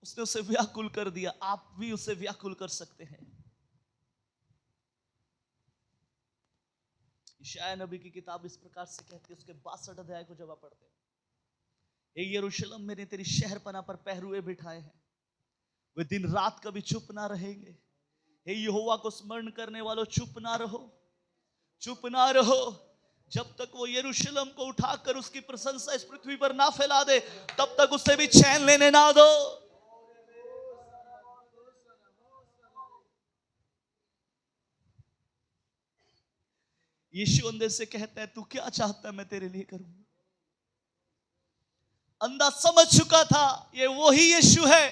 उसने उसे व्याकुल कर दिया। आप भी उसे व्याकुल कर सकते हैं। यशायाह नबी की किताब इस प्रकार से कहती है, उसके 62 अध्याय को जब आप पढ़ते हैं, हे यरूशलेम, मैंने तेरी शहरपना पर पहरुए बिठाए हैं, वे दिन रात कभी चुप ना रहेंगे। हे यहोवा को स्मरण करने वालों, चुप ना रहो, चुप ना रहो। जब तक वो यरूशलेम को उठाकर उसकी प्रशंसा इस पृथ्वी पर ना फैला दे, तब तक उसे भी चैन लेने ना दो। यीशु अंदर से कहता है, तू क्या चाहता है मैं तेरे लिए करूं? अंधा समझ चुका था, ये वही यीशु है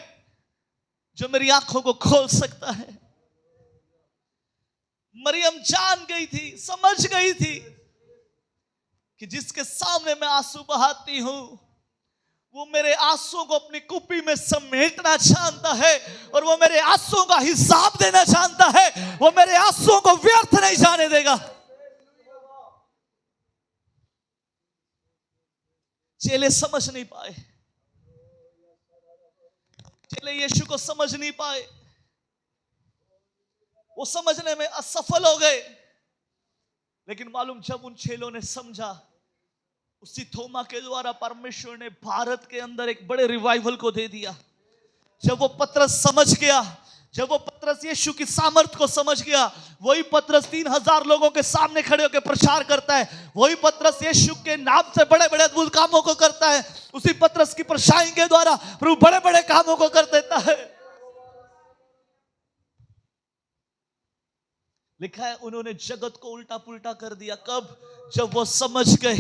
जो मेरी आंखों को खोल सकता है। मरियम जान गई थी, समझ गई थी कि जिसके सामने मैं आंसू बहाती हूं, वो मेरे आंसुओं को अपनी कुप्पी में समेटना चाहता है, और वो मेरे आंसुओं का हिसाब देना चाहता है। वो मेरे आंसुओं को व्यर्थ नहीं जाने देगा। चेले समझ नहीं पाए, चेले यीशु को समझ नहीं पाए, वो समझने में असफल हो गए। लेकिन मालूम, जब उन चेलों ने समझा, उसी थोमा के द्वारा परमेश्वर ने भारत के अंदर एक बड़े रिवाइवल को दे दिया। जब वो पतरस समझ गया, जब वो पतरस यीशु की सामर्थ को समझ गया, वही पतरस 3000 लोगों के सामने खड़े होकर प्रचार करता है। वही पतरस यीशु के नाम से बड़े बड़े अद्भुत कामों को करता है। उसी पतरस की परछाई के द्वारा प्रभु बड़े बड़े कामों को कर देता है। लिखा है, उन्होंने जगत को उल्टा पुल्टा कर दिया। कब? जब वो समझ गए,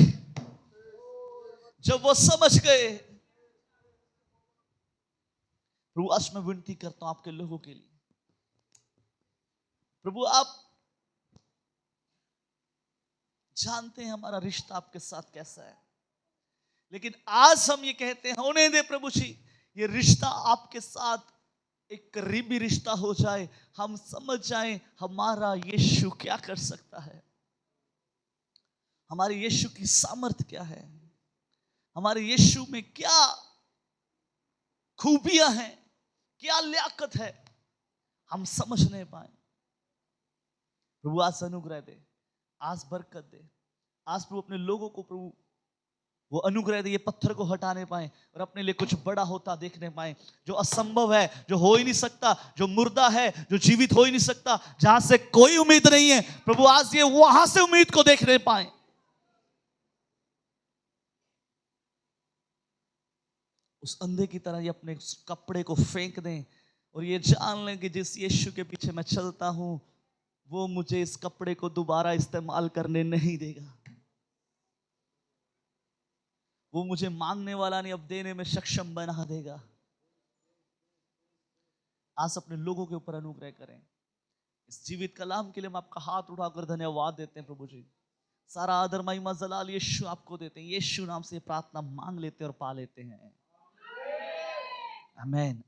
जब वो समझ गए। प्रभु आज मैं विनती करता हूं आपके लोगों के लिए, प्रभु आप जानते हैं हमारा रिश्ता आपके साथ कैसा है, लेकिन आज हम ये कहते हैं, होने दे प्रभु जी, ये रिश्ता आपके साथ एक करीबी रिश्ता हो जाए। हम समझ जाएं हमारा यीशु क्या कर सकता है, हमारे यीशु की सामर्थ्य क्या है, हमारे यीशु में क्या खूबियां हैं, क्या लियाकत है, हम समझ नहीं पाए। प्रभु आज अनुग्रह दे, आज बरकत दे, आज प्रभु अपने लोगों को प्रभु वो अनुग्रह दे, ये पत्थर को हटाने पाए और अपने लिए कुछ बड़ा होता देखने पाए। जो असंभव है, जो हो ही नहीं सकता, जो मुर्दा है, जो जीवित हो ही नहीं सकता, जहां से कोई उम्मीद नहीं है, प्रभु आज ये वहां से उम्मीद को देखने पाए। उस अंधे की तरह ये अपने कपड़े को फेंक दें और ये जान लें कि जिस यीशु के पीछे मैं चलता हूं, वो मुझे इस कपड़े को दोबारा इस्तेमाल करने नहीं देगा। वो मुझे मांगने वाला नहीं, अब देने में सक्षम बना देगा। आज अपने लोगों के ऊपर अनुग्रह करें। इस जीवित कलाम के लिए हम आपका हाथ उठाकर धन्यवाद देते हैं प्रभु जी। सारा आदर महिमा जलाल यीशु आपको देते हैं। यीशु नाम से प्रार्थना मांग लेते हैं और पा लेते हैं। आमीन।